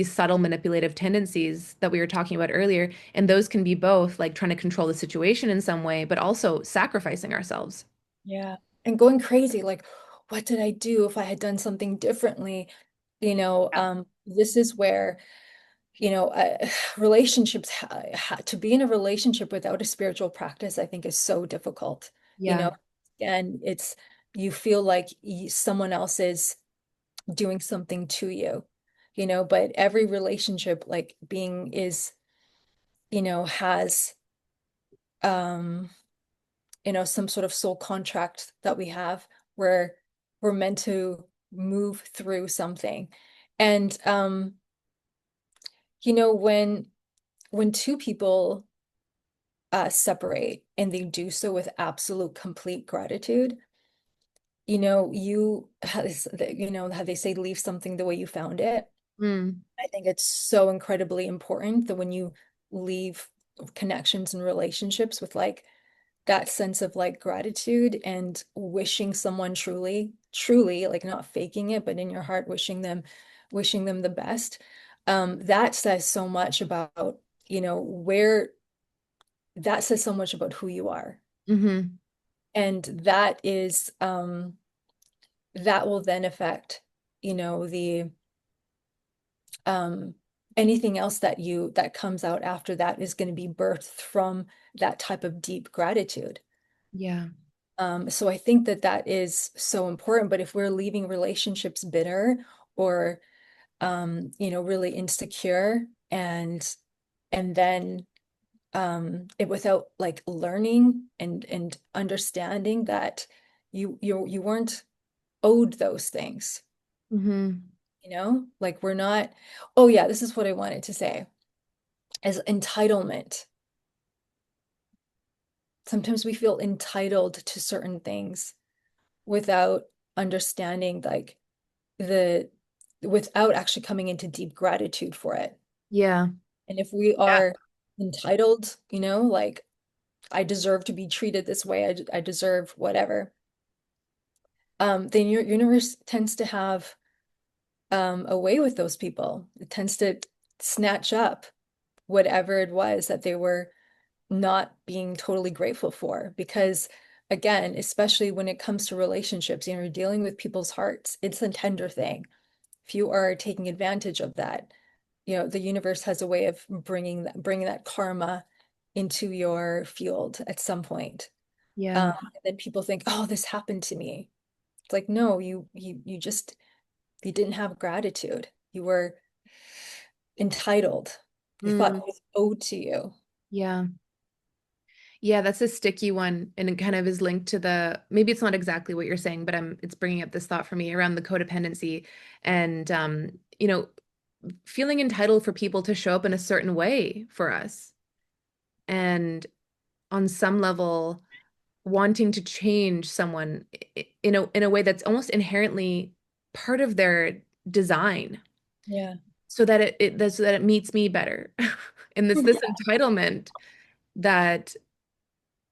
Speaker 2: subtle manipulative tendencies that we were talking about earlier. And those can be both like trying to control the situation in some way, but also sacrificing ourselves.
Speaker 1: Yeah. And going crazy, like, what did I do if I had done something differently? This is where, relationships, to be in a relationship without a spiritual practice, I think is so difficult. You
Speaker 2: Yeah.
Speaker 1: know, and you feel like someone else is doing something to you, but every relationship, like being is, has, um, some sort of soul contract that we have where we're meant to move through something. And when two people separate and they do so with absolute complete gratitude, how they say leave something the way you found it.
Speaker 2: Mm.
Speaker 1: I think it's so incredibly important that when you leave connections and relationships with like that sense of like gratitude and wishing someone truly, truly, like not faking it, but in your heart, wishing them the best. That says so much about, where that says so much about who you are.
Speaker 2: Hmm.
Speaker 1: And that will then affect, the um anything else that comes out after that is going to be birthed from that type of deep gratitude.
Speaker 2: Yeah.
Speaker 1: So I think that that is so important. But if we're leaving relationships bitter or really insecure and then it without like learning and understanding that you weren't owed those things,
Speaker 2: Hmm.
Speaker 1: like we're not, oh yeah, this is what I wanted to say, as entitlement. Sometimes we feel entitled to certain things without understanding like the without actually coming into deep gratitude for it.
Speaker 2: Yeah.
Speaker 1: And if we
Speaker 2: Yeah.
Speaker 1: are entitled, like I deserve to be treated this way, I deserve whatever, then your universe tends to have a way with those people. It tends to snatch up whatever it was that they were not being totally grateful for. Because again, especially when it comes to relationships, you're dealing with people's hearts, it's a tender thing. If you are taking advantage of that, the universe has a way of bringing that karma into your field at some point.
Speaker 2: Yeah.
Speaker 1: And then people think, oh, this happened to me. It's like, no, you didn't have gratitude. You were entitled. You thought
Speaker 2: Mm,
Speaker 1: it was owed to you.
Speaker 2: yeah. Yeah, that's a sticky one, and it kind of is linked to the, maybe it's not exactly what you're saying, but it's bringing up this thought for me around the codependency and feeling entitled for people to show up in a certain way for us. And on some level, wanting to change someone in a way that's almost inherently part of their design
Speaker 1: Yeah.
Speaker 2: so that so that it meets me better. And this entitlement that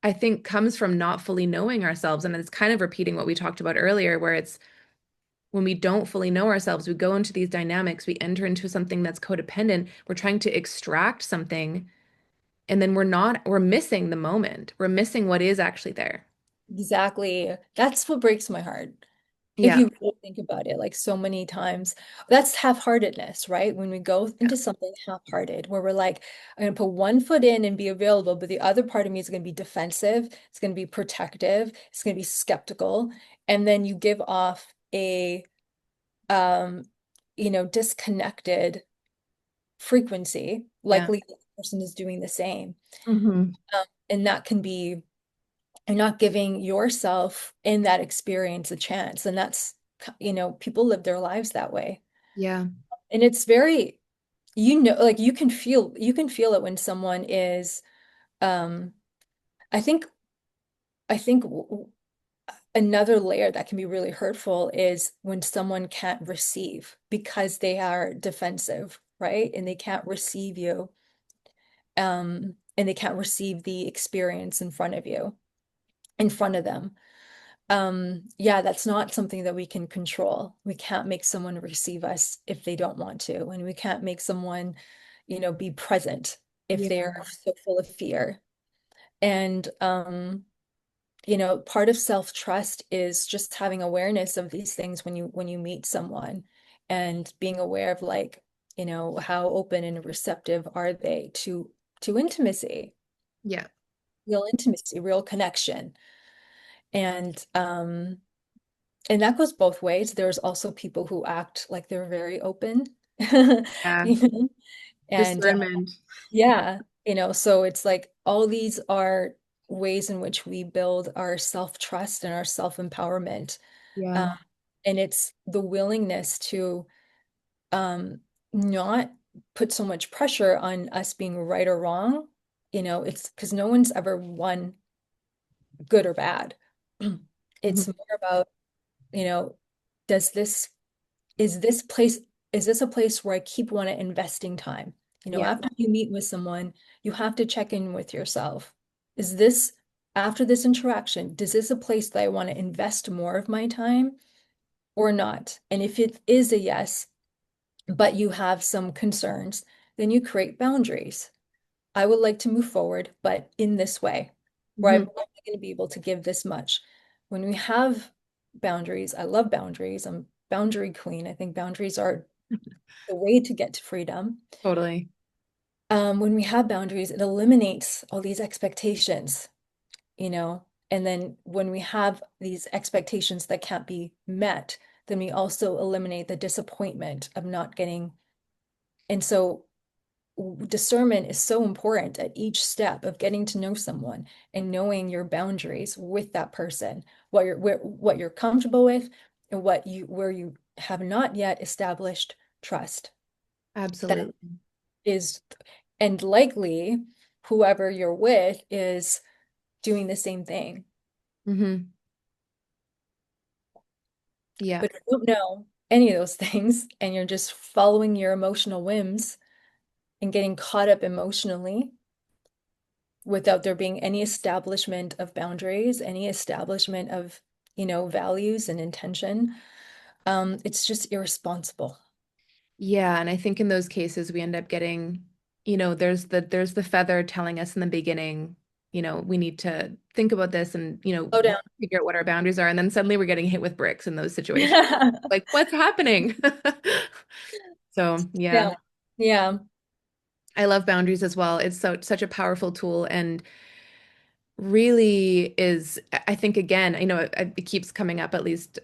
Speaker 2: I think comes from not fully knowing ourselves. And it's kind of repeating what we talked about earlier, where it's when we don't fully know ourselves, we go into these dynamics, we enter into something that's codependent, we're trying to extract something, and then we're missing the moment. We're missing what is actually there.
Speaker 1: Exactly. That's what breaks my heart. If
Speaker 2: Yeah.
Speaker 1: you really think about it, like so many times, that's half-heartedness, right? When we go
Speaker 2: Yeah.
Speaker 1: into something half-hearted, where we're like, I'm going to put one foot in and be available, but the other part of me is going to be defensive, it's going to be protective, it's going to be skeptical, and then you give off a um, disconnected frequency,
Speaker 2: Yeah.
Speaker 1: likely the person is doing the same.
Speaker 2: Hmm.
Speaker 1: And that can be, you're not giving yourself in that experience a chance. And that's, people live their lives that way.
Speaker 2: Yeah.
Speaker 1: And it's very, like you can feel it when someone is, um, I think, another layer that can be really hurtful is when someone can't receive because they are defensive, right? And they can't receive you, and they can't receive the experience in front of them. Yeah, that's not something that we can control. We can't make someone receive us if they don't want to, and we can't make someone, be present if
Speaker 2: Yeah.
Speaker 1: they're so full of fear. And part of self-trust is just having awareness of these things when you meet someone and being aware of like, how open and receptive are they to intimacy,
Speaker 2: Yeah.
Speaker 1: real intimacy, real connection. And and that goes both ways. There's also people who act like they're very open,
Speaker 2: Yeah.
Speaker 1: you know, and
Speaker 2: Discernment.
Speaker 1: yeah, so it's like all these are ways in which we build our self-trust and our self-empowerment.
Speaker 2: Yeah.
Speaker 1: Um, and it's the willingness to not put so much pressure on us being right or wrong. It's because no one's ever won good or bad. It's
Speaker 2: Mhm.
Speaker 1: more about, you know, does this is this place is this a place where I keep want to investing time?
Speaker 2: Yeah.
Speaker 1: After you meet with someone, you have to check in with yourself. Is this after this interaction, does this a place that I want to invest more of my time or not? And if it is a yes, but you have some concerns, then you create boundaries. I would like to move forward, but in this way, where I'm
Speaker 2: Hmm.
Speaker 1: only going to be able to give this much. When we have boundaries, I love boundaries. I'm boundary queen. I think boundaries are the way to get to freedom.
Speaker 2: Totally.
Speaker 1: When we have boundaries, it eliminates all these expectations, you know? And then when we have these expectations that can't be met, then we also eliminate the disappointment of not getting. And so discernment is so important at each step of getting to know someone and knowing your boundaries with that person, what you're comfortable with and what you where you have not yet established trust. That
Speaker 2: Absolutely.
Speaker 1: is, and likely whoever you're with is doing the same thing.
Speaker 2: Hmm. Yeah.
Speaker 1: But if you don't know any of those things and you're just following your emotional whims and getting caught up emotionally without there being any establishment of boundaries, any establishment of, values and intention, it's just irresponsible.
Speaker 2: Yeah, and I think in those cases we end up getting, there's the feather telling us in the beginning, we need to think about this and,
Speaker 1: Slow down.
Speaker 2: figure out what our boundaries are. And then suddenly we're getting hit with bricks in those situations. Like, what's happening? So, yeah,
Speaker 1: Yeah. Yeah.
Speaker 2: I love boundaries as well. It's such a powerful tool and really is, I think again, it keeps coming up, at least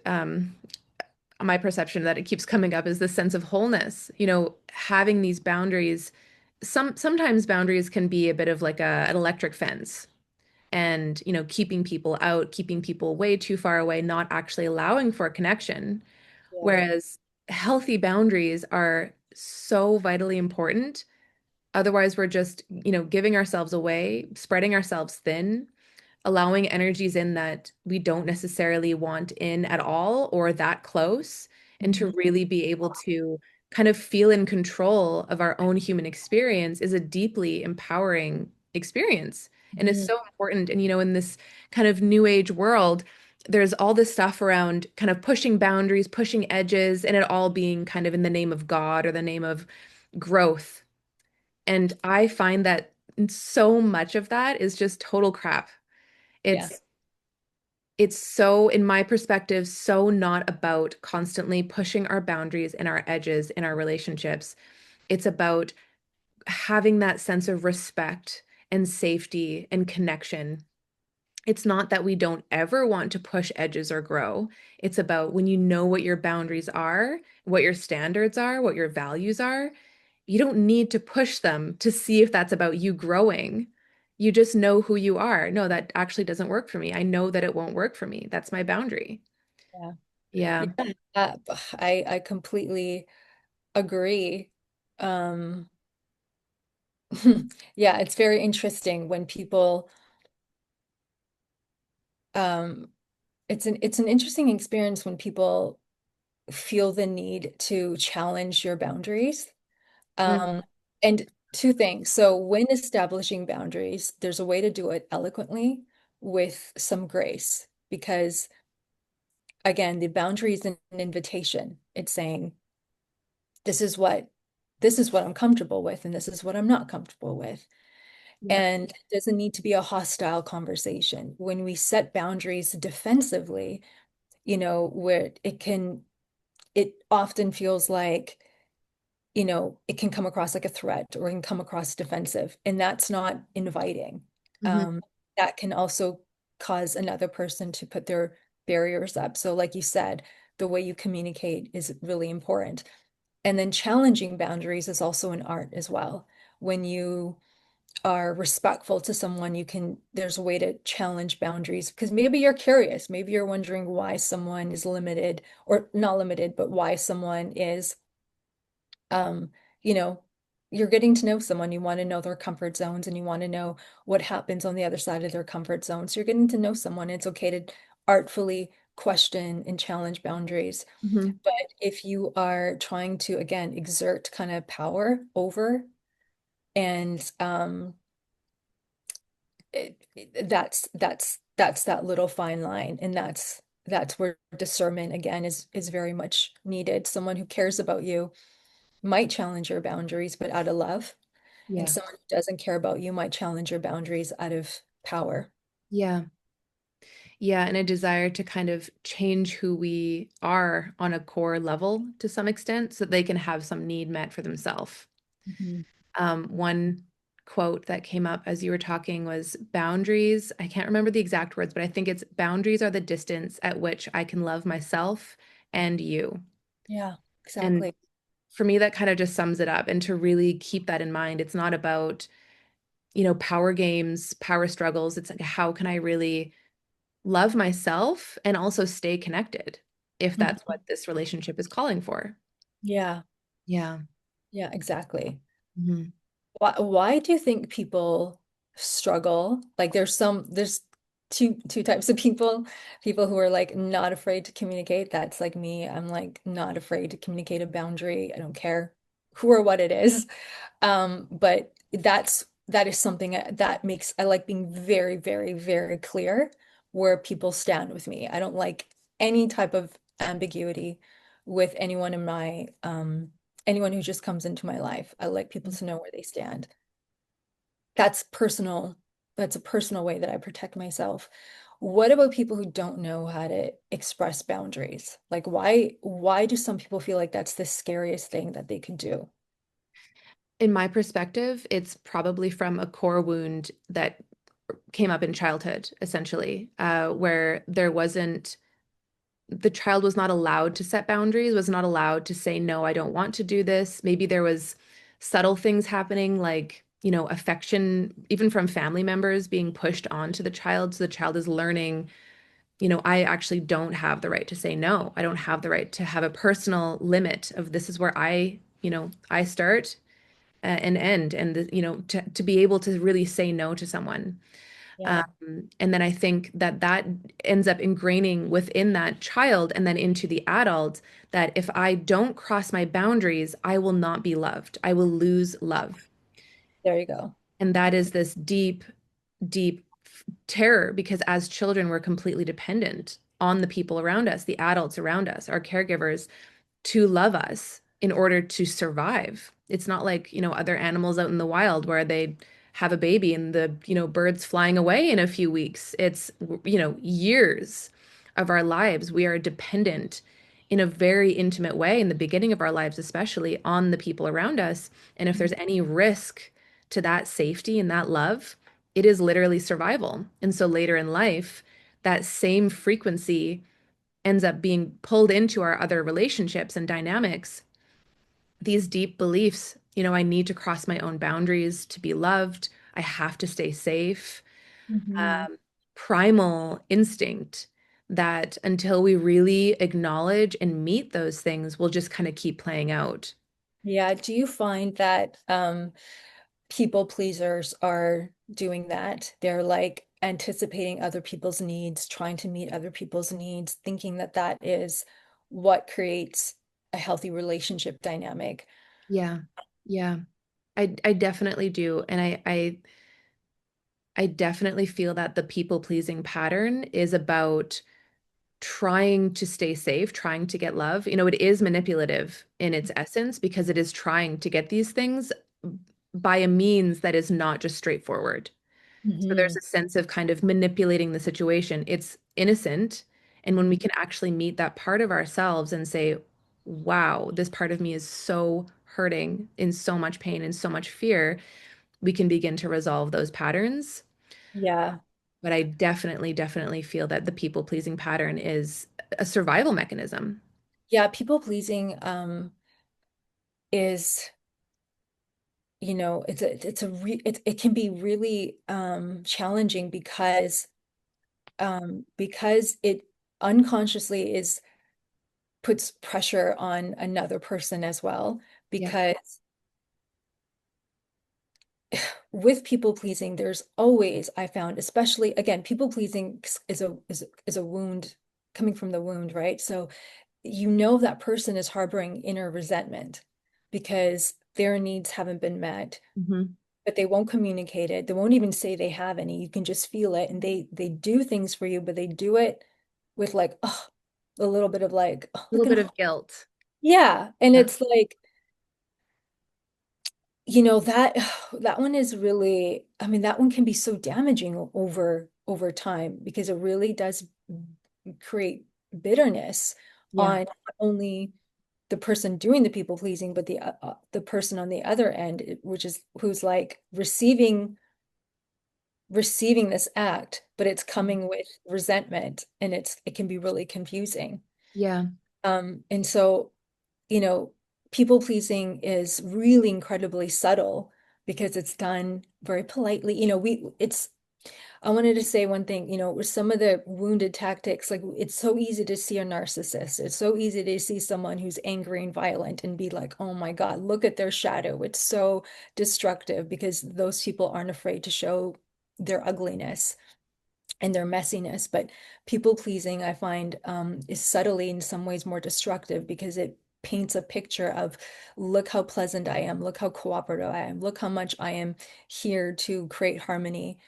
Speaker 2: my perception that it keeps coming up is this sense of wholeness. Having these boundaries, sometimes boundaries can be a bit of like an electric fence and, keeping people out, keeping people way too far away, not actually allowing for a connection.
Speaker 1: Yeah.
Speaker 2: Whereas healthy boundaries are so vitally important. Otherwise, we're just, giving ourselves away, spreading ourselves thin, allowing energies in that we don't necessarily want in at all or that close, and to
Speaker 1: Mhm.
Speaker 2: really be able to kind of feel in control of our own human experience is a deeply empowering experience and is
Speaker 1: Mhm.
Speaker 2: so important. And, in this kind of new age world, there's all this stuff around kind of pushing boundaries, pushing edges, and it all being kind of in the name of God or the name of growth. And I find that so much of that is just total crap.
Speaker 1: Yeah.
Speaker 2: It's so, in my perspective, so not about constantly pushing our boundaries and our edges in our relationships. It's about having that sense of respect and safety and connection. It's not that we don't ever want to push edges or grow. It's about when you know what your boundaries are, what your standards are, what your values are, you don't need to push them to see if that's about you growing. You just know who you are. No, that actually doesn't work for me. I know that it won't work for me. That's my boundary.
Speaker 1: Yeah.
Speaker 2: Yeah.
Speaker 1: Yeah. I completely agree. Um, yeah, it's very interesting when people, um, it's an interesting experience when people feel the need to challenge your boundaries.
Speaker 2: Mm,
Speaker 1: Um, and two things. So when establishing boundaries, there's a way to do it eloquently with some grace, because again, the boundary is an invitation. It's saying, this is what this is what I'm comfortable with, and this is what I'm not comfortable with.
Speaker 2: yeah.
Speaker 1: And it doesn't need to be a hostile conversation. When we set boundaries defensively, where it often feels like, it can come across like a threat or it can come across defensive, and that's not inviting.
Speaker 2: Hmm.
Speaker 1: Um, that can also cause another person to put their barriers up. So, like you said, the way you communicate is really important. And then challenging boundaries is also an art as well. When you are respectful to someone, there's a way to challenge boundaries because maybe you're curious, maybe you're wondering why someone is limited or not limited, but why someone is, um, you know, you're getting to know someone, you want to know their comfort zones and you want to know what happens on the other side of their comfort zone. So you're getting to know someone. It's okay to artfully question and challenge boundaries.
Speaker 2: Hmm.
Speaker 1: But if you are trying to, again, exert kind of power over, and that's that little fine line, and that's where discernment again is very much needed. Someone who cares about you might challenge your boundaries, but out of love, and
Speaker 2: Yeah.
Speaker 1: someone who doesn't care about you might challenge your boundaries out of power.
Speaker 2: Yeah. Yeah, and a desire to kind of change who we are on a core level to some extent so that they can have some need met for themselves.
Speaker 1: Mhm.
Speaker 2: One quote that came up as you were talking was boundaries. I can't remember the exact words, but I think it's boundaries are the distance at which I can love myself and you.
Speaker 1: Yeah,
Speaker 2: And
Speaker 1: exactly.
Speaker 2: for me, that kind of just sums it up. And to really keep that in mind, it's not about, power games, power struggles. It's like, how can I really love myself and also stay connected if that's
Speaker 1: Mhm.
Speaker 2: what this relationship is calling for?
Speaker 1: Yeah,
Speaker 2: Yeah.
Speaker 1: yeah, exactly.
Speaker 2: Mhm.
Speaker 1: Why do you think people struggle? Like there's two types of people. People who are like not afraid to communicate. That's like me. I'm like not afraid to communicate a boundary. I don't care who or what it is. But that is something that makes I like being very, very, very clear where people stand with me. I don't like any type of ambiguity with anyone in my anyone who just comes into my life. I like people to know where they stand. That's personal. That's a personal way that I protect myself. What about people who don't know how to express boundaries? Like why do some people feel like that's the scariest thing that they could do?
Speaker 2: In my perspective, it's probably from a core wound that came up in childhood, essentially, where the child was not allowed to set boundaries, was not allowed to say, no, I don't want to do this. Maybe there was subtle things happening, like, affection, even from family members being pushed onto the child. So the child is learning, I actually don't have the right to say no. I don't have the right to have a personal limit of this is where I start and end, and to be able to really say no to someone.
Speaker 1: Yeah,
Speaker 2: And then I think that that ends up ingraining within that child and then into the adult that if I don't cross my boundaries, I will not be loved. I will lose love.
Speaker 1: there you go.
Speaker 2: And that is this deep, deep terror because as children, we're completely dependent on the people around us, the adults around us, our caregivers to love us in order to survive. It's not like, other animals out in the wild where they have a baby and the, bird's flying away in a few weeks. It's, years of our lives. We are dependent in a very intimate way in the beginning of our lives, especially on the people around us. And if there's any risk to that safety and that love, it is literally survival. And so later in life, that same frequency ends up being pulled into our other relationships and dynamics, these deep beliefs, I need to cross my own boundaries to be loved. I have to stay safe.
Speaker 1: Mhm.
Speaker 2: Um, Primal instinct that until we really acknowledge and meet those things, will just kind of keep playing out.
Speaker 1: Yeah, do you find that people pleasers are doing that? They're like anticipating other people's needs, trying to meet other people's needs, thinking that that is what creates a healthy relationship dynamic.
Speaker 2: Yeah. Yeah. I definitely do. And I definitely feel that the people pleasing pattern is about trying to stay safe, trying to get love. It is manipulative in its essence because it is trying to get these things by a means that is not just straightforward. So there's
Speaker 1: Hmm.
Speaker 2: a sense of kind of manipulating the situation. It's innocent. And when we can actually meet that part of ourselves and say, wow, this part of me is so hurting, in so much pain, and so much fear, we can begin to resolve those patterns.
Speaker 1: Yeah.
Speaker 2: But I definitely, definitely feel that the people pleasing pattern is a survival mechanism.
Speaker 1: Yeah, people pleasing is, it's a it can be really challenging because it unconsciously is puts pressure on another person as well
Speaker 2: Yeah.
Speaker 1: because with people pleasing there's always I found especially again people pleasing is a wound coming from the wound, right? So that person is harboring inner resentment because their needs haven't been met,
Speaker 2: Hmm.
Speaker 1: but they won't communicate it. They won't even say they have any. You can just feel it, and they do things for you, but they do it with like, oh, a little bit of like, oh,
Speaker 2: A
Speaker 1: look
Speaker 2: little
Speaker 1: at
Speaker 2: bit
Speaker 1: how,
Speaker 2: of guilt.
Speaker 1: yeah. And
Speaker 2: Yeah.
Speaker 1: it's like, that that one is really, I mean, that one can be so damaging over over time because it really does create bitterness
Speaker 2: Yeah.
Speaker 1: on not only the person doing the people pleasing, but the person on the other end, which is who's like receiving this act, but it's coming with resentment, and it can be really confusing.
Speaker 2: Yeah.
Speaker 1: And so, you know, people pleasing is really incredibly subtle because it's done very politely. I wanted to say one thing, with some of the wounded tactics, like it's so easy to see a narcissist. It's so easy to see someone who's angry and violent and be like, oh my God, look at their shadow. It's so destructive because those people aren't afraid to show their ugliness and their messiness. But people pleasing, I find, is subtly in some ways more destructive because it paints a picture of look how pleasant I am, look how cooperative I am, look how much I am here to create harmony.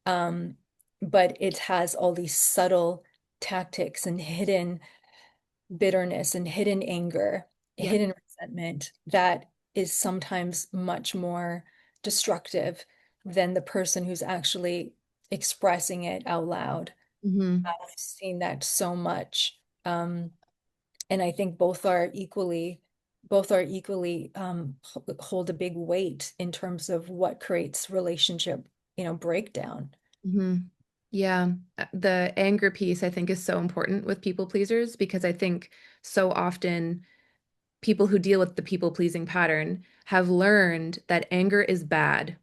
Speaker 1: Um, but it has all these subtle tactics and hidden bitterness and hidden anger,
Speaker 2: Yeah.
Speaker 1: hidden resentment that is sometimes much more destructive than the person who's actually expressing it out loud.
Speaker 2: Hmm.
Speaker 1: I've seen that so much. And I think both are equally hold a big weight in terms of what creates relationship, breakdown.
Speaker 2: Hmm. Yeah. The anger piece, I think, is so important with people pleasers because I think so often people who deal with the people pleasing pattern have learned that anger is bad.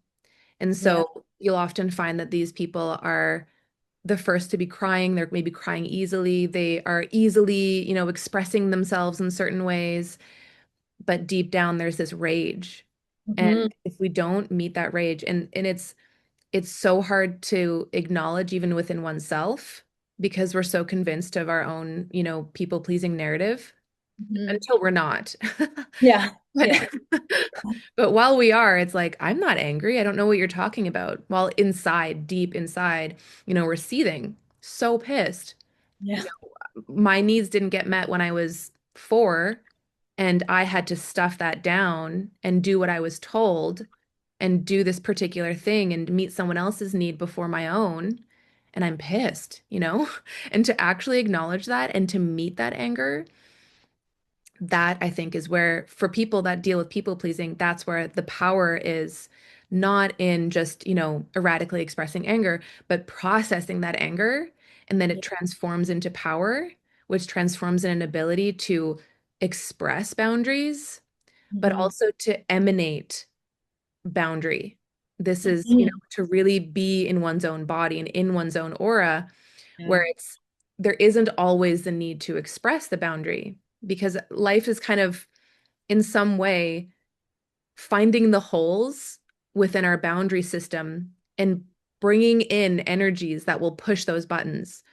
Speaker 2: And
Speaker 1: Yeah.
Speaker 2: so you'll often find that these people are the first to be crying. They're maybe crying easily. They are easily, expressing themselves in certain ways. But deep down, there's this rage. And
Speaker 1: Hmm.
Speaker 2: if we don't meet that rage, and it's so hard to acknowledge even within oneself because we're so convinced of our own, people pleasing narrative
Speaker 1: Hmm.
Speaker 2: until we're not.
Speaker 1: Yeah.
Speaker 2: But
Speaker 1: Yeah.
Speaker 2: but while we are, it's like, I'm not angry. I don't know what you're talking about. While inside, deep inside, we're seething, so pissed. You
Speaker 1: Yeah.
Speaker 2: know, my needs didn't get met when I was 4, and I had to stuff that down and do what I was told and do this particular thing and meet someone else's need before my own. And I'm pissed. And to actually acknowledge that and to meet that anger, that I think is where, for people that deal with people pleasing, that's where the power is, not in just, erratically expressing anger, but processing that anger. And then it
Speaker 1: Yeah.
Speaker 2: transforms into power, which transforms in an ability to express boundaries, but
Speaker 1: Hmm.
Speaker 2: also to emanate boundary. This is,
Speaker 1: Hmm.
Speaker 2: to really be in one's own body and in one's own aura,
Speaker 1: Yeah.
Speaker 2: where there isn't always the need to express the boundary because life is kind of in some way finding the holes within our boundary system and bringing in energies that will push those buttons.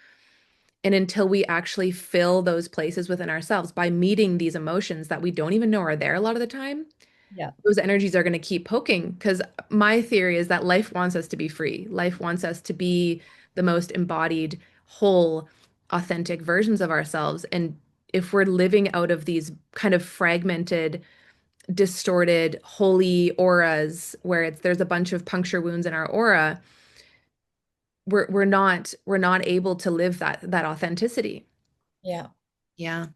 Speaker 2: And until we actually fill those places within ourselves by meeting these emotions that we don't even know are there a lot of the time,
Speaker 1: Yeah.
Speaker 2: those energies are going to keep poking. Because my theory is that life wants us to be free. Life wants us to be the most embodied, whole, authentic versions of ourselves. And if we're living out of these kind of fragmented, distorted, holy auras where there's a bunch of puncture wounds in our aura, we're not able to live that authenticity.
Speaker 1: Yeah.
Speaker 2: Yeah.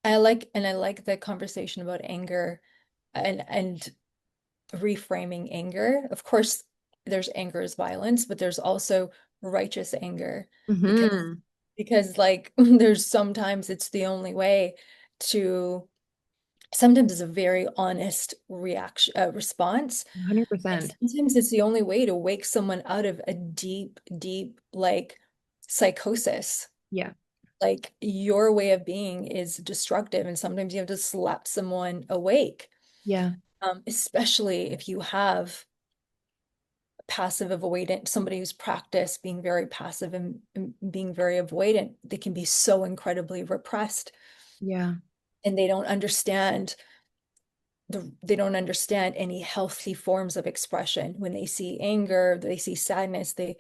Speaker 1: I like the conversation about anger and reframing anger. Of course, there's anger as violence, but there's also righteous anger because
Speaker 2: Hmm.
Speaker 1: like there's sometimes it's the only way to sometimes it's a very honest reaction response, and
Speaker 2: 100%.
Speaker 1: sometimes it's the only way to wake someone out of a deep, deep like psychosis.
Speaker 2: Yeah.
Speaker 1: Like your way of being is destructive, and sometimes you have to slap someone awake,
Speaker 2: Yeah.
Speaker 1: especially if you have passive avoidant, somebody who's practiced being very passive and being very avoidant. They can be so incredibly repressed,
Speaker 2: Yeah.
Speaker 1: and they don't understand any healthy forms of expression. When they see anger, they see sadness, it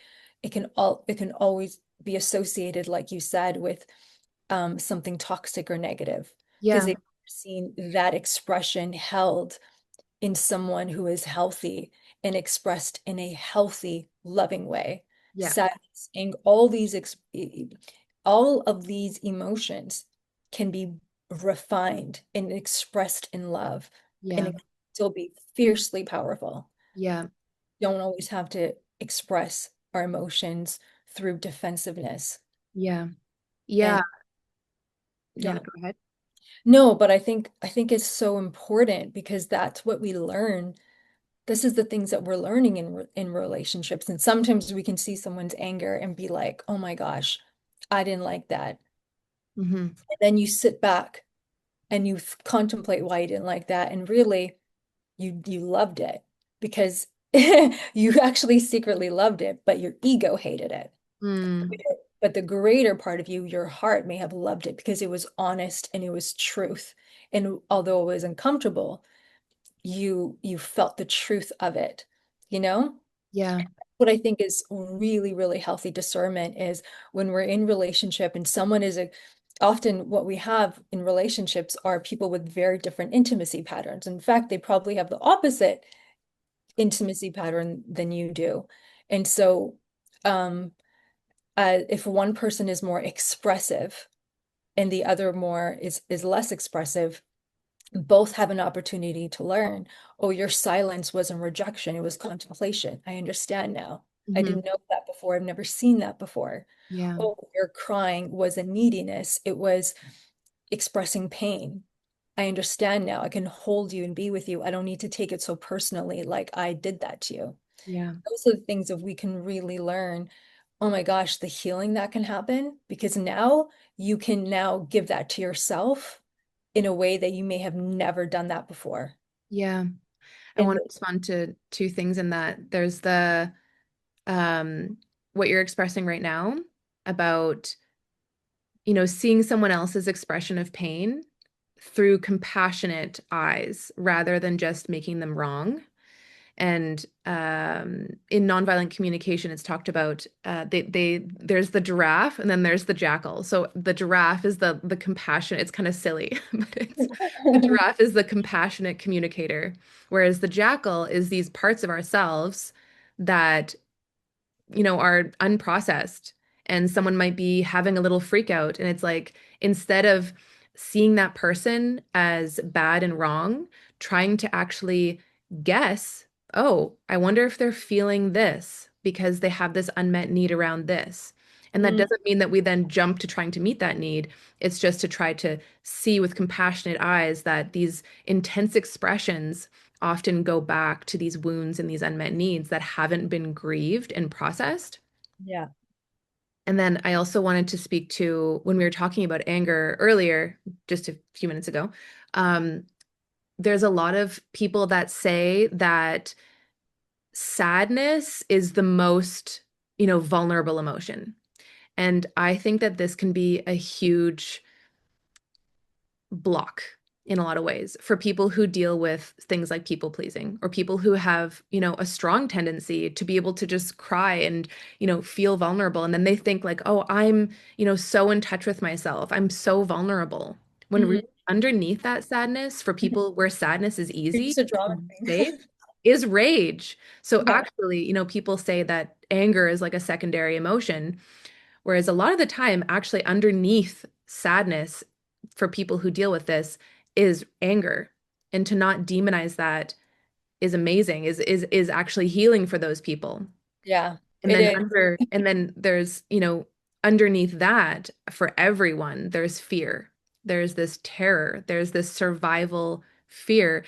Speaker 1: can always be associated, like you said, with something toxic or negative because
Speaker 2: Yeah.
Speaker 1: they've seen that expression held in someone who is healthy and expressed in a healthy, loving way.
Speaker 2: Yeah.
Speaker 1: sadness, and all these all of these emotions can be refined and expressed in love, and
Speaker 2: Yeah.
Speaker 1: it can still be fiercely powerful.
Speaker 2: Yeah.
Speaker 1: Don't always have to express our emotions through defensiveness.
Speaker 2: Yeah. Yeah.
Speaker 1: And
Speaker 2: You want
Speaker 1: yeah,
Speaker 2: to go ahead?
Speaker 1: no, but I think it's so important because that's what we learn. This is the things that we're learning in relationships. And sometimes we can see someone's anger and be like, "Oh my gosh, I didn't like that."
Speaker 2: Hmm.
Speaker 1: And then you sit back and you contemplate why you didn't like that, and really you loved it because you actually secretly loved it, but your ego hated it.
Speaker 2: Mm.
Speaker 1: But the greater part of you, your heart, may have loved it because it was honest and it was truth. And although it was uncomfortable, you felt the truth of it, you know?
Speaker 2: Yeah.
Speaker 1: What I think is really, really healthy discernment is when we're in relationship and someone is a often what we have in relationships are people with very different intimacy patterns. In fact, they probably have the opposite intimacy pattern than you do. And so um if one person is more expressive and the other more is less expressive, both have an opportunity to learn. Oh, your silence wasn't rejection, it was contemplation. I understand now. I
Speaker 2: Hmm.
Speaker 1: didn't know that before. I've never seen that before.
Speaker 2: Yeah.
Speaker 1: Oh, your crying wasn't neediness, it was expressing pain. I understand now. I can hold you and be with you. I don't need to take it so personally, like I did that to you.
Speaker 2: Yeah.
Speaker 1: Those are the things that we can really learn. Oh my gosh, the healing that can happen because now you can now give that to yourself in a way that you may have never done that before.
Speaker 2: Yeah. I
Speaker 1: And
Speaker 2: want to respond to two things in that. There's the um what you're expressing right now about, seeing someone else's expression of pain through compassionate eyes rather than just making them wrong. And in nonviolent communication, it's talked about there's the giraffe and then there's the jackal. So the giraffe is the compassionate. It's kind of silly, but it's the giraffe is the compassionate communicator, whereas the jackal is these parts of ourselves that are unprocessed, and someone might be having a little freak out, and it's like instead of seeing that person as bad and wrong, trying to actually guess, oh, I wonder if they're feeling this because they have this unmet need around this. And that
Speaker 1: Mm,
Speaker 2: doesn't mean that we then jump to trying to meet that need. It's just to try to see with compassionate eyes that these intense expressions often go back to these wounds and these unmet needs that haven't been grieved and processed.
Speaker 1: yeah.
Speaker 2: And then I also wanted to speak to when we were talking about anger earlier, just a few minutes ago. Um, there's a lot of people that say that sadness is the most, vulnerable emotion. And I think that this can be a huge block in a lot of ways for people who deal with things like people pleasing, or people who have, a strong tendency to be able to just cry and, feel vulnerable. And then they think like, oh, I'm, so in touch with myself. I'm so vulnerable. When really
Speaker 1: Mhm.
Speaker 2: underneath that sadness, for people where sadness is
Speaker 1: You're
Speaker 2: easy
Speaker 1: just a drama
Speaker 2: and safe,
Speaker 1: queen.
Speaker 2: is rage. So
Speaker 1: Yeah.
Speaker 2: actually, people say that anger is like a secondary emotion. Whereas a lot of the time, actually, underneath sadness for people who deal with this is anger. And to not demonize that is amazing, is actually healing for those people.
Speaker 1: Yeah,
Speaker 2: And
Speaker 1: it
Speaker 2: then
Speaker 1: is.
Speaker 2: there's, underneath that for everyone, there's fear. There's this terror, there's this survival fear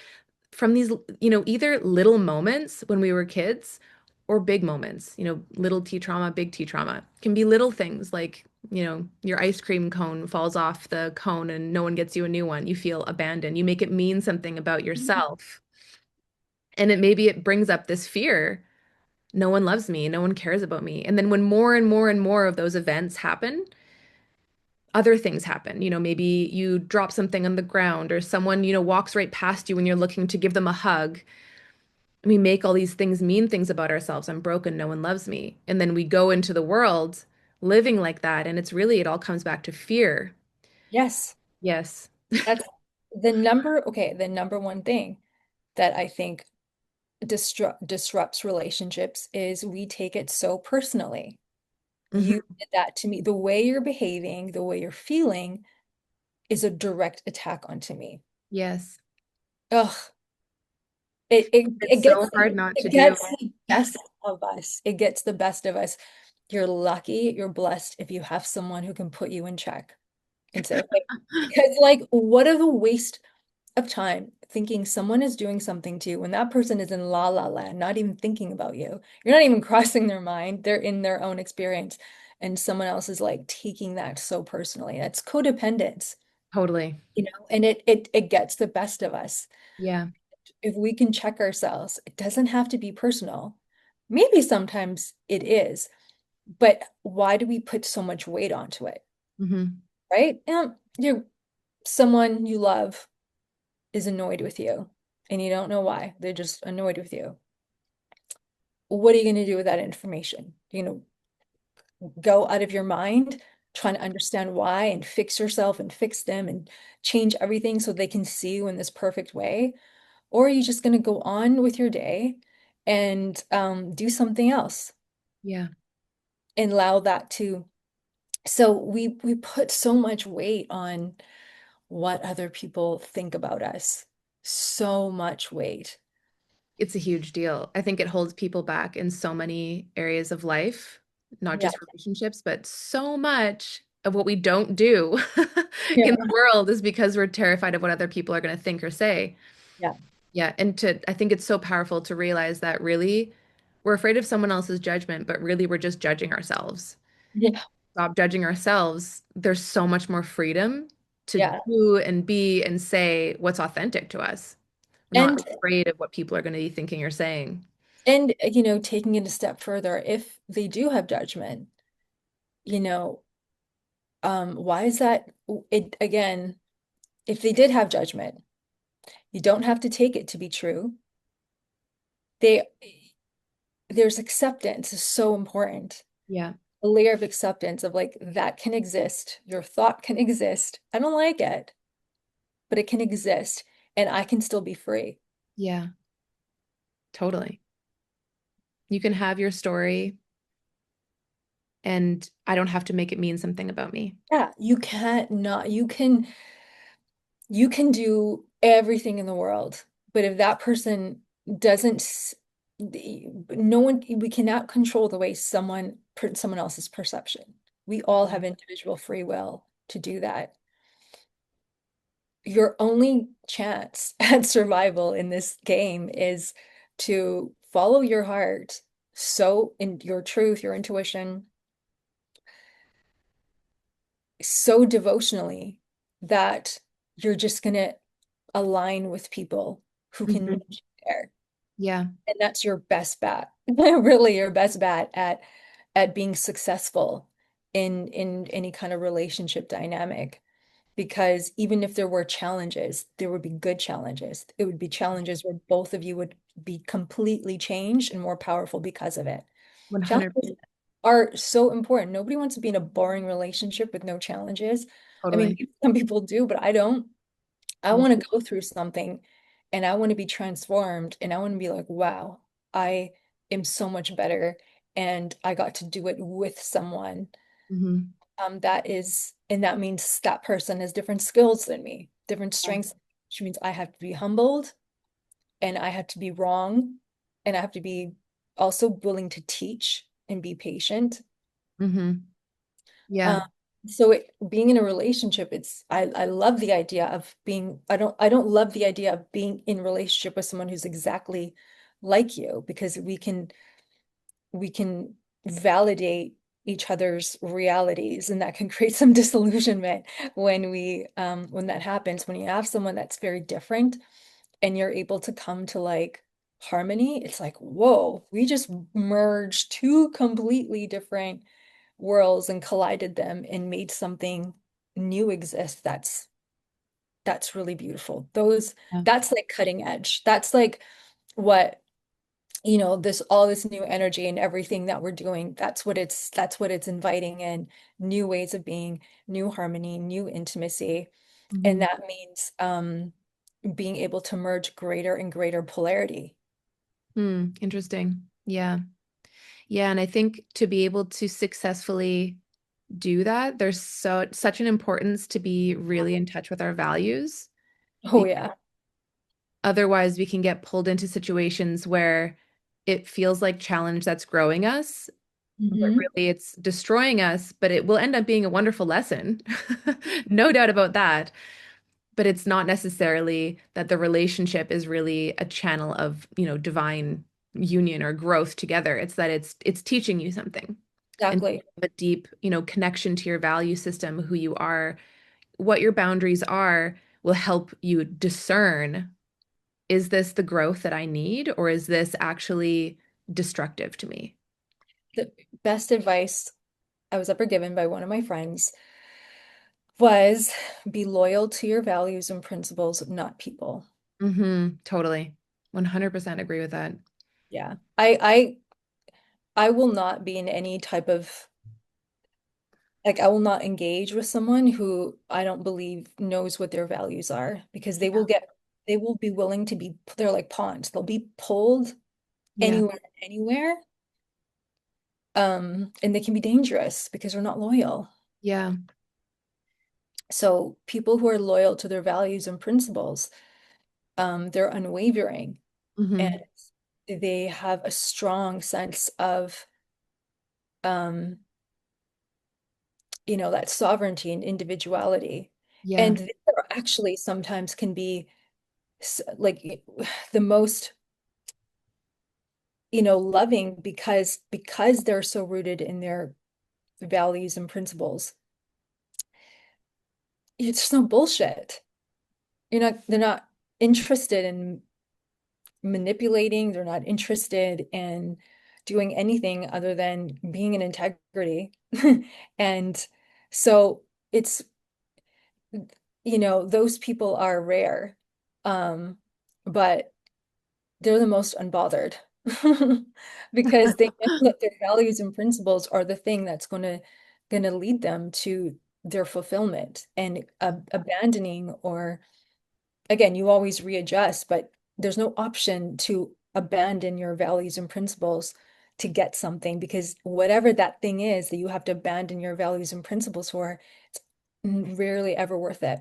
Speaker 2: from these, either little moments when we were kids or big moments, little T trauma, big T trauma. Can be little things like, your ice cream cone falls off the cone and no one gets you a new one. You feel abandoned. You make it mean something about yourself. And it brings up this fear. No one loves me. No one cares about me. And then when more and more and more of those events happen, other things happen. Maybe you drop something on the ground, or someone, walks right past you when you're looking to give them a hug. We make all these things mean things about ourselves. I'm broken, no one loves me. And then we go into the world living like that. And it all comes back to fear.
Speaker 1: Yes,
Speaker 2: Yes.
Speaker 1: that's the number one thing that I think disrupts relationships is we take it so personally. You
Speaker 2: Hmm.
Speaker 1: did that to me. The way you're behaving, the way you're feeling is a direct attack onto me.
Speaker 2: Yes.
Speaker 1: Ugh, it
Speaker 2: It's so
Speaker 1: gets
Speaker 2: hard not to
Speaker 1: it
Speaker 2: do.
Speaker 1: gets the best of us. It gets the best of us. You're lucky, you're blessed if you have someone who can put you in check and say, okay, because like what a waste of time thinking someone is doing something to you when that person is in la la land, not even thinking about you. You're not even crossing their mind. They're in their own experience. And someone else is like taking that so personally. That's codependence,
Speaker 2: Totally.
Speaker 1: and it gets the best of us.
Speaker 2: Yeah.
Speaker 1: If we can check ourselves, it doesn't have to be personal. Maybe sometimes it is, but why do we put so much weight onto it,
Speaker 2: Hmm.
Speaker 1: right? You're someone you love is annoyed with you and you don't know why. They're just annoyed with you. What are you going to do with that information? Go out of your mind trying to understand why and fix yourself and fix them and change everything so they can see you in this perfect way? Or are you just going to go on with your day and do something else
Speaker 2: Yeah.
Speaker 1: and allow that to? So we put so much weight on what other people think about us. So much weight.
Speaker 2: It's a huge deal. I think it holds people back in so many areas of life, not
Speaker 1: Yeah.
Speaker 2: just relationships, but so much of what we don't do
Speaker 1: Yeah.
Speaker 2: in the world is because we're terrified of what other people are going to think or say.
Speaker 1: Yeah.
Speaker 2: Yeah. I think it's so powerful to realize that really we're afraid of someone else's judgment, but really we're just judging ourselves.
Speaker 1: Yeah.
Speaker 2: Stop judging ourselves. There's so much more freedom to
Speaker 1: Yeah.
Speaker 2: do and be and say what's authentic to us. We're not
Speaker 1: And
Speaker 2: afraid of what people are going to be thinking or saying.
Speaker 1: taking it a step further, if they do have judgment, you know, why is that? It again, if they did have judgment, you don't have to take it to be true. They There's acceptance is so important.
Speaker 2: Yeah.
Speaker 1: A layer of acceptance of like that can exist. Your thought can exist. I don't like it, but it can exist, and I can still be free.
Speaker 2: Yeah, totally. You can have your story and I don't have to make it mean something about me.
Speaker 1: Yeah, you can't not. You can do everything in the world, but if that person doesn't, no one, we cannot control the way someone else's perception. We all have individual free will to do that. Your only chance at survival in this game is to follow your heart, so in your truth, your intuition, so devotionally that you're just gonna align with people who can
Speaker 2: Mhm.
Speaker 1: meet you there.
Speaker 2: Yeah.
Speaker 1: And that's your best bet. Really your best bet at being successful in any kind of relationship dynamic. Because even if there were challenges, there would be good challenges. It would be challenges where both of you would be completely changed and more powerful because of it. Challenges
Speaker 2: 100%.
Speaker 1: are so important. Nobody wants to be in a boring relationship with no challenges. I mean,
Speaker 2: Totally.
Speaker 1: some people do, but I don't. I
Speaker 2: Yeah.
Speaker 1: want to go through something and I want to be transformed and I want to be like, wow, I am so much better and I got to do it with someone
Speaker 2: Hmm.
Speaker 1: and that means that person has different skills than me, different
Speaker 2: Yeah.
Speaker 1: strengths, which means I have to be humbled and I have to be wrong and I have to be also willing to teach and be patient.
Speaker 2: Hmm.
Speaker 1: Um,
Speaker 2: Yeah.
Speaker 1: being in a relationship, I love the idea of being, I don't love the idea of being in relationship with someone who's exactly like you because we can validate each other's realities and that can create some disillusionment when that happens. When you have someone that's very different and you're able to come to like harmony, it's like, whoa, we just merged two completely different worlds and collided them and made something new exist. That's really beautiful.
Speaker 2: Yeah.
Speaker 1: That's like cutting edge. That's like what, this all this new energy and everything that we're doing. That's what it's inviting in, new ways of being, new harmony, new intimacy. And
Speaker 2: Hmm.
Speaker 1: that means being able to merge greater and greater polarity.
Speaker 2: Hmm, interesting. Yeah. Yeah, and I think to be able to successfully do that, there's such an importance to be really in touch with our values.
Speaker 1: Oh yeah.
Speaker 2: Otherwise, we can get pulled into situations where it feels like challenge that's growing us, but
Speaker 1: Hmm.
Speaker 2: really it's destroying us, but it will end up being a wonderful lesson. No doubt about that. But it's not necessarily that the relationship is really a channel of, divine union or growth together. It's that it's teaching you something. And
Speaker 1: Exactly.
Speaker 2: a deep, connection to your value system, who you are, what your boundaries are, will help you discern, is this the growth that I need, or is this actually destructive to me?
Speaker 1: The best advice I was ever given by one of my friends was be loyal to your values and principles, not people.
Speaker 2: Mm-hmm. Totally. 100% agree with that.
Speaker 1: Yeah. I will not be in any type of like I will not engage with someone who I don't believe knows what their values are because
Speaker 2: Yeah.
Speaker 1: they will be willing to be they're like pawns. They'll be pulled
Speaker 2: Yeah.
Speaker 1: anywhere. And they can be dangerous because they're not loyal.
Speaker 2: Yeah.
Speaker 1: So people who are loyal to their values and principles, they're unwavering and
Speaker 2: Mm-hmm.
Speaker 1: they have a strong sense of um, that sovereignty and individuality.
Speaker 2: Yeah.
Speaker 1: And they actually sometimes can be like the most, loving because they're so rooted in their values and principles. It's just no bullshit. They're not interested in manipulating, they're not interested in doing anything other than being in integrity. And so it's, those people are rare. Um, but they're the most unbothered because they know that their values and principles are the thing that's going to lead them to their fulfillment and abandoning or again, you always readjust, but there's no option to abandon your values and principles to get something because whatever that thing is that you have to abandon your values and principles for, it's rarely ever worth it.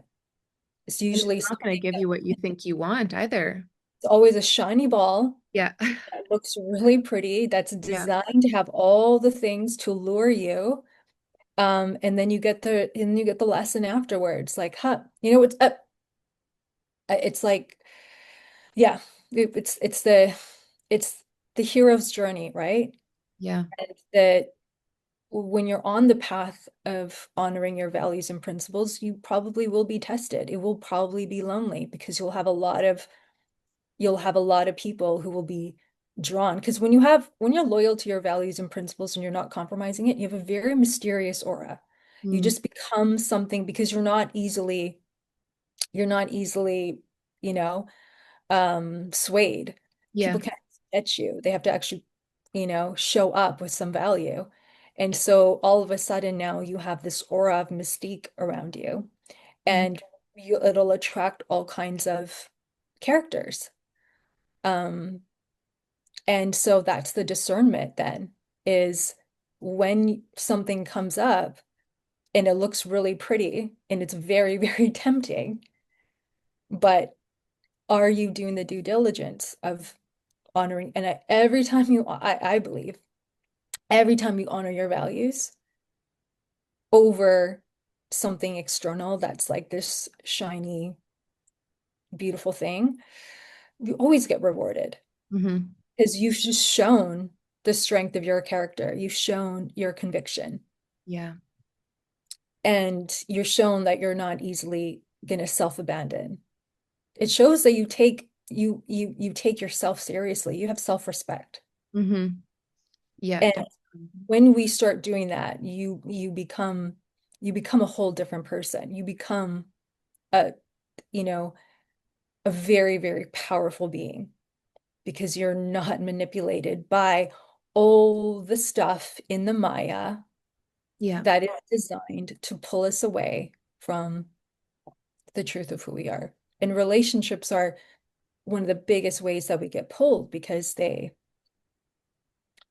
Speaker 1: It's
Speaker 2: And it's
Speaker 1: usually
Speaker 2: not going to
Speaker 1: something
Speaker 2: give
Speaker 1: that
Speaker 2: you what you think you want either.
Speaker 1: it's always a shiny ball
Speaker 2: Yeah.
Speaker 1: that looks really pretty, that's
Speaker 2: Yeah.
Speaker 1: designed to have all the things to lure you. And then you get the lesson afterwards, like, huh, it's like yeah, it's the hero's journey, right?
Speaker 2: Yeah.
Speaker 1: And that when you're on the path of honoring your values and principles, you probably will be tested. It will probably be lonely because you'll have a lot of people who will be drawn. Because when you're loyal to your values and principles and you're not compromising it, you have a very mysterious aura. You
Speaker 2: Mm.
Speaker 1: just become something because you're not easily, you know, swayed.
Speaker 2: Yeah.
Speaker 1: People can't get you. They have to actually, show up with some value. And so all of a sudden now you have this aura of mystique around you
Speaker 2: Mm.
Speaker 1: and it'll attract all kinds of characters. Um, and so that's the discernment then is when something comes up and it looks really pretty and it's very, very tempting, but are you doing the due diligence of honoring? And every time I believe, every time you honor your values over something external that's like this shiny, beautiful thing, you always get rewarded
Speaker 2: Hmm.
Speaker 1: because you've just shown the strength of your character. You've shown your conviction
Speaker 2: Yeah.
Speaker 1: and you're shown that you're not easily going to self-abandon. It shows that you take yourself seriously. You have self-respect.
Speaker 2: Hmm. Yeah.
Speaker 1: And
Speaker 2: Definitely.
Speaker 1: when we start doing that, you become a whole different person. You become a, you know, a very, very powerful being because you're not manipulated by all the stuff in the Maya
Speaker 2: Yeah.
Speaker 1: that is designed to pull us away from the truth of who we are. And relationships are one of the biggest ways that we get pulled because they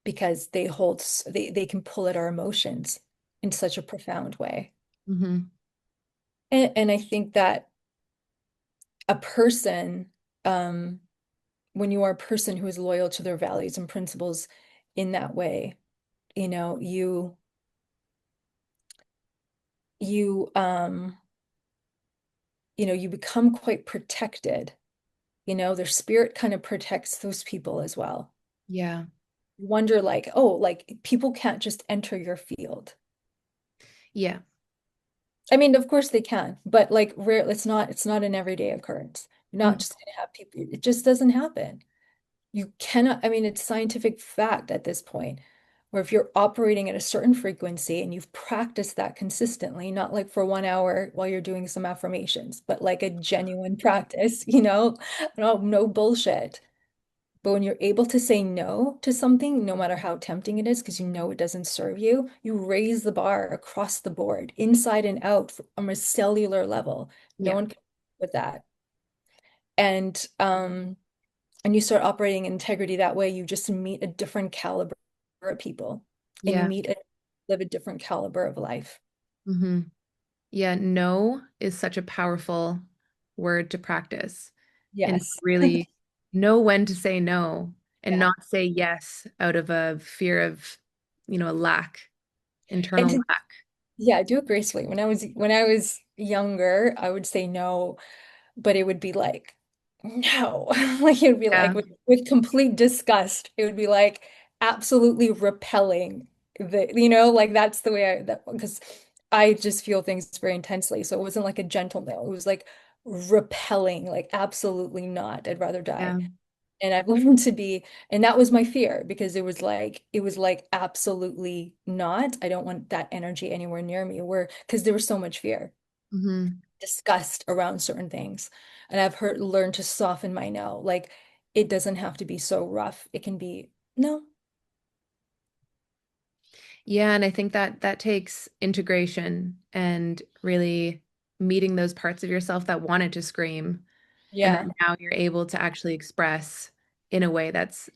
Speaker 1: can pull at our emotions in such a profound way.
Speaker 2: Hmm.
Speaker 1: And I think that a person, um, when you are a person who is loyal to their values and principles in that way, you know, you you become quite protected. Their spirit kind of protects those people as well.
Speaker 2: Yeah.
Speaker 1: Wonder like, oh, like people can't just enter your field.
Speaker 2: Yeah.
Speaker 1: I mean, of course they can, but like rare, it's not an everyday occurrence. You're not
Speaker 2: Mm.
Speaker 1: just gonna have people, it just doesn't happen. You cannot, I mean, it's scientific fact at this point, where if you're operating at a certain frequency and you've practiced that consistently, not like for 1 hour while you're doing some affirmations, but like a genuine practice, no bullshit. But when you're able to say no to something, no matter how tempting it is, because you know it doesn't serve you, you raise the bar across the board, inside and out, from a cellular level. No
Speaker 2: Yeah.
Speaker 1: one can with that. And and you start operating in integrity that way, you just meet a different caliber of people, and you
Speaker 2: Yeah.
Speaker 1: live a different caliber of life.
Speaker 2: Hmm. Yeah. No is such a powerful word to practice and
Speaker 1: Yes.
Speaker 2: really know when to say no and
Speaker 1: Yeah.
Speaker 2: not say yes out of a fear of, a lack,
Speaker 1: And
Speaker 2: internal lack.
Speaker 1: yeah, do it gracefully. When I was younger, I would say no, but it would be like, no. Like it would be like
Speaker 2: Yeah.
Speaker 1: with complete disgust. It would be like absolutely repelling like that's the way because I just feel things very intensely. So it wasn't like a gentle no. It was like repelling, like absolutely not. I'd rather die.
Speaker 2: Yeah.
Speaker 1: And I've learned to be, and that was my fear because it was like absolutely not. I don't want that energy anywhere near me, where because there was so much fear,
Speaker 2: Hmm.
Speaker 1: disgust around certain things. And I've learned to soften my no. Like it doesn't have to be so rough. It can be no.
Speaker 2: Yeah, and I think that that takes integration and really meeting those parts of yourself that wanted to scream, and
Speaker 1: Yeah.
Speaker 2: then now you're able to actually express in a way that's,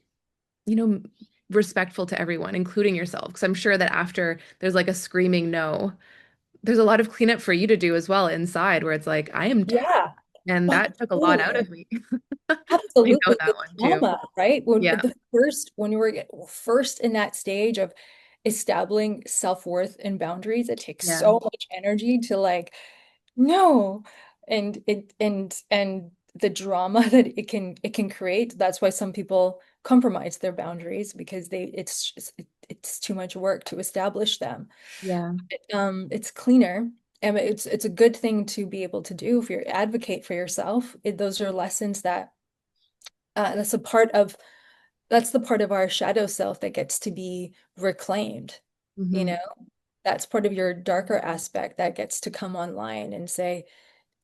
Speaker 2: you know, respectful to everyone, including yourself. Because I'm sure that after there's like a screaming no, there's a lot of cleanup for you to do as well inside, where it's like, I am tired,
Speaker 1: Yeah.
Speaker 2: and
Speaker 1: Oh,
Speaker 2: that took a lot out
Speaker 1: totally.
Speaker 2: of me. I know
Speaker 1: Absolutely.
Speaker 2: that
Speaker 1: The
Speaker 2: one too.
Speaker 1: trauma, right?
Speaker 2: Yeah,
Speaker 1: When you were first in that stage of establishing self-worth and boundaries, it takes
Speaker 2: yeah,
Speaker 1: so much energy to like, no. And the drama that it can create. That's why some people compromise their boundaries because it's too much work to establish them.
Speaker 2: yeah.
Speaker 1: It's cleaner. And it's a good thing to be able to do if you advocate for yourself. Those are lessons that that's the part of our shadow self that gets to be reclaimed. You
Speaker 2: Hmm.
Speaker 1: know, that's part of your darker aspect that gets to come online and say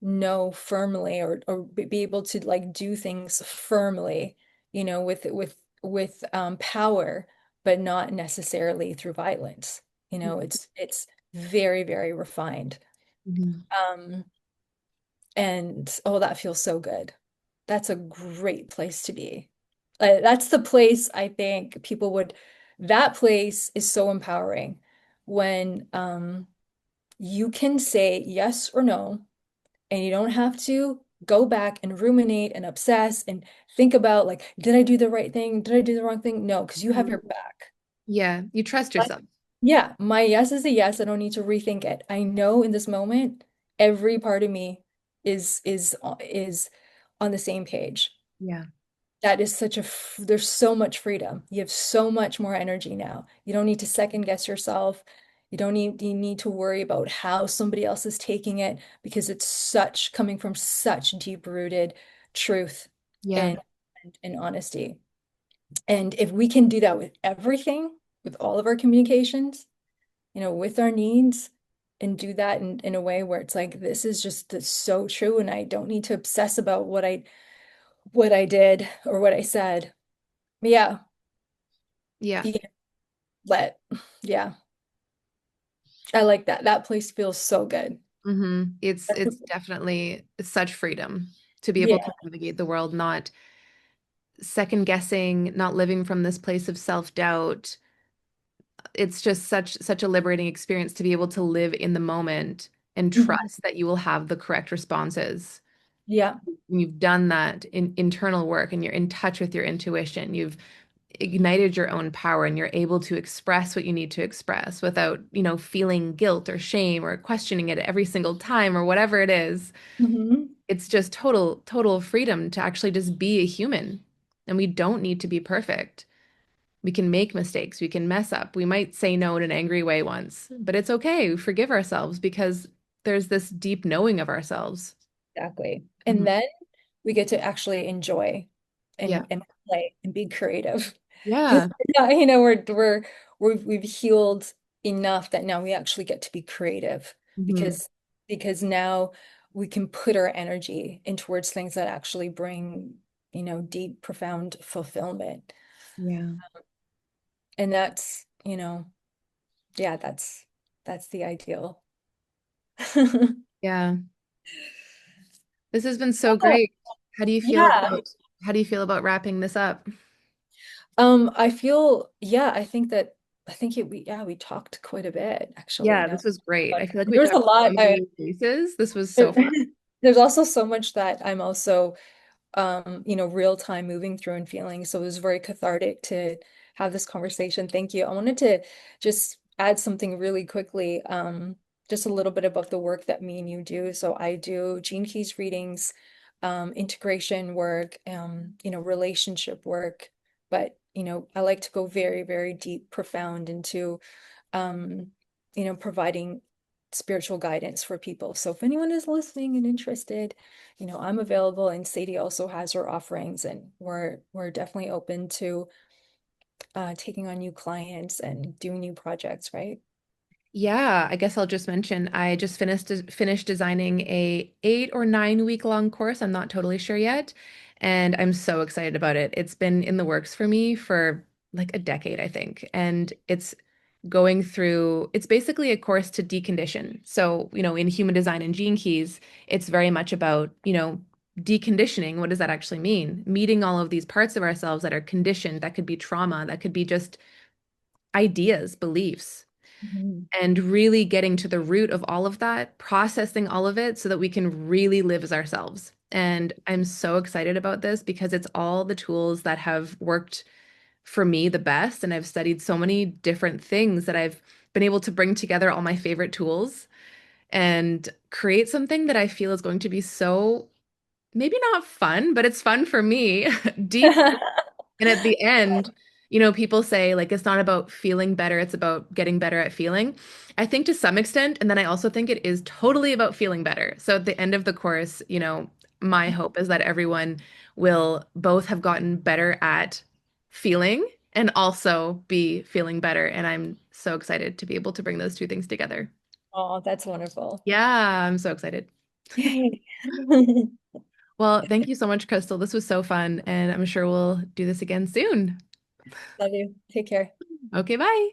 Speaker 1: no firmly, or be able to like do things firmly, with power, but not necessarily through violence. It's very, very refined.
Speaker 2: Hmm.
Speaker 1: Um, and oh, that feels so good. That's a great place to be. That's the place I think that place is so empowering when you can say yes or no, and you don't have to go back and ruminate and obsess and think about like, did I do the right thing? Did I do the wrong thing? No, because you have your back.
Speaker 2: Yeah, you trust
Speaker 1: But
Speaker 2: yourself.
Speaker 1: yeah, my yes is a yes. I don't need to rethink it. I know in this moment, every part of me is on the same page.
Speaker 2: Yeah,
Speaker 1: That is there's so much freedom. You have so much more energy now. You don't need to second guess yourself. You need to worry about how somebody else is taking it because it's such coming from such deep-rooted truth
Speaker 2: yeah.
Speaker 1: and, and honesty. And if we can do that with everything, with all of our communications, with our needs, and do that in a way where it's like, this is just so true, and I don't need to obsess about what I did or what I said. Yeah,
Speaker 2: Yeah.
Speaker 1: you can let, yeah, I like that. That place feels so good.
Speaker 2: Hmm. It's definitely such freedom. to be able to
Speaker 1: Yeah.
Speaker 2: navigate the world, not second guessing, not living from this place of self-doubt. It's just such a liberating experience to be able to live in the moment and
Speaker 1: Mhm.
Speaker 2: trust that you will have the correct responses.
Speaker 1: Yeah.
Speaker 2: When you've done that in internal work and you're in touch with your intuition, you've ignited your own power and you're able to express what you need to express without, feeling guilt or shame or questioning it every single time or whatever it is.
Speaker 1: Hmm.
Speaker 2: It's just total freedom to actually just be a human. And we don't need to be perfect. We can make mistakes, we can mess up. We might say no in an angry way once, but it's okay. We forgive ourselves because there's this deep knowing of ourselves.
Speaker 1: Exactly.
Speaker 2: Mhm.
Speaker 1: And then we get to actually enjoy
Speaker 2: Yeah.
Speaker 1: and play and be creative. Because
Speaker 2: Yeah.
Speaker 1: yeah, we've healed enough that now we actually get to be creative
Speaker 2: Hmm.
Speaker 1: because now we can put our energy in towards things that actually bring, deep, profound fulfillment.
Speaker 2: Yeah.
Speaker 1: And that's, yeah, that's the ideal.
Speaker 2: Yeah. This has been so
Speaker 1: Oh,
Speaker 2: great. How do you feel
Speaker 1: yeah.
Speaker 2: about how do you feel about wrapping this up?
Speaker 1: I feel, yeah, I think we talked quite a bit actually
Speaker 2: Yeah,
Speaker 1: now.
Speaker 2: this was great.
Speaker 1: But
Speaker 2: I feel like we
Speaker 1: there's a
Speaker 2: touched
Speaker 1: lot.
Speaker 2: so many bases. This was so fun.
Speaker 1: There's also so much that I'm also real time moving through and feeling. So it was very cathartic to have this conversation. Thank you. I wanted to just add something really quickly, just a little bit about the work that me and you do. So I do Gene Keys readings, integration work, relationship work, but I like to go very, very deep, profound into um, providing spiritual guidance for people. So if anyone is listening and interested, I'm available, and Sadie also has her offerings, and we're definitely open to taking on new clients and doing new projects, right?
Speaker 2: Yeah, I guess I'll just mention I just finished designing a 8 or 9 week long course. I'm not totally sure yet, and I'm so excited about it. It's been in the works for me for like a decade, I think, and it's basically a course to decondition. So, in human design and gene keys, it's very much about, deconditioning. What does that actually mean? Meeting all of these parts of ourselves that are conditioned, that could be trauma, that could be just ideas, beliefs
Speaker 1: Mhm.
Speaker 2: and really getting to the root of all of that, processing all of it so that we can really live as ourselves. And I'm so excited about this because it's all the tools that have worked for me the best. And I've studied so many different things that I've been able to bring together all my favorite tools and create something that I feel is going to be so maybe not fun, but it's fun for me, deep. And at the end, people say like it's not about feeling better, it's about getting better at feeling. I think to some extent, and then I also think it is totally about feeling better. So at the end of the course, my hope is that everyone will both have gotten better at feeling and also be feeling better. And I'm so excited to be able to bring those two things together.
Speaker 1: Oh, that's wonderful.
Speaker 2: Yeah, I'm so excited.
Speaker 1: Yay.
Speaker 2: Well, thank you so much, Crystal. This was so fun, and I'm sure we'll do this again soon.
Speaker 1: Love you. Take care.
Speaker 2: Okay, bye.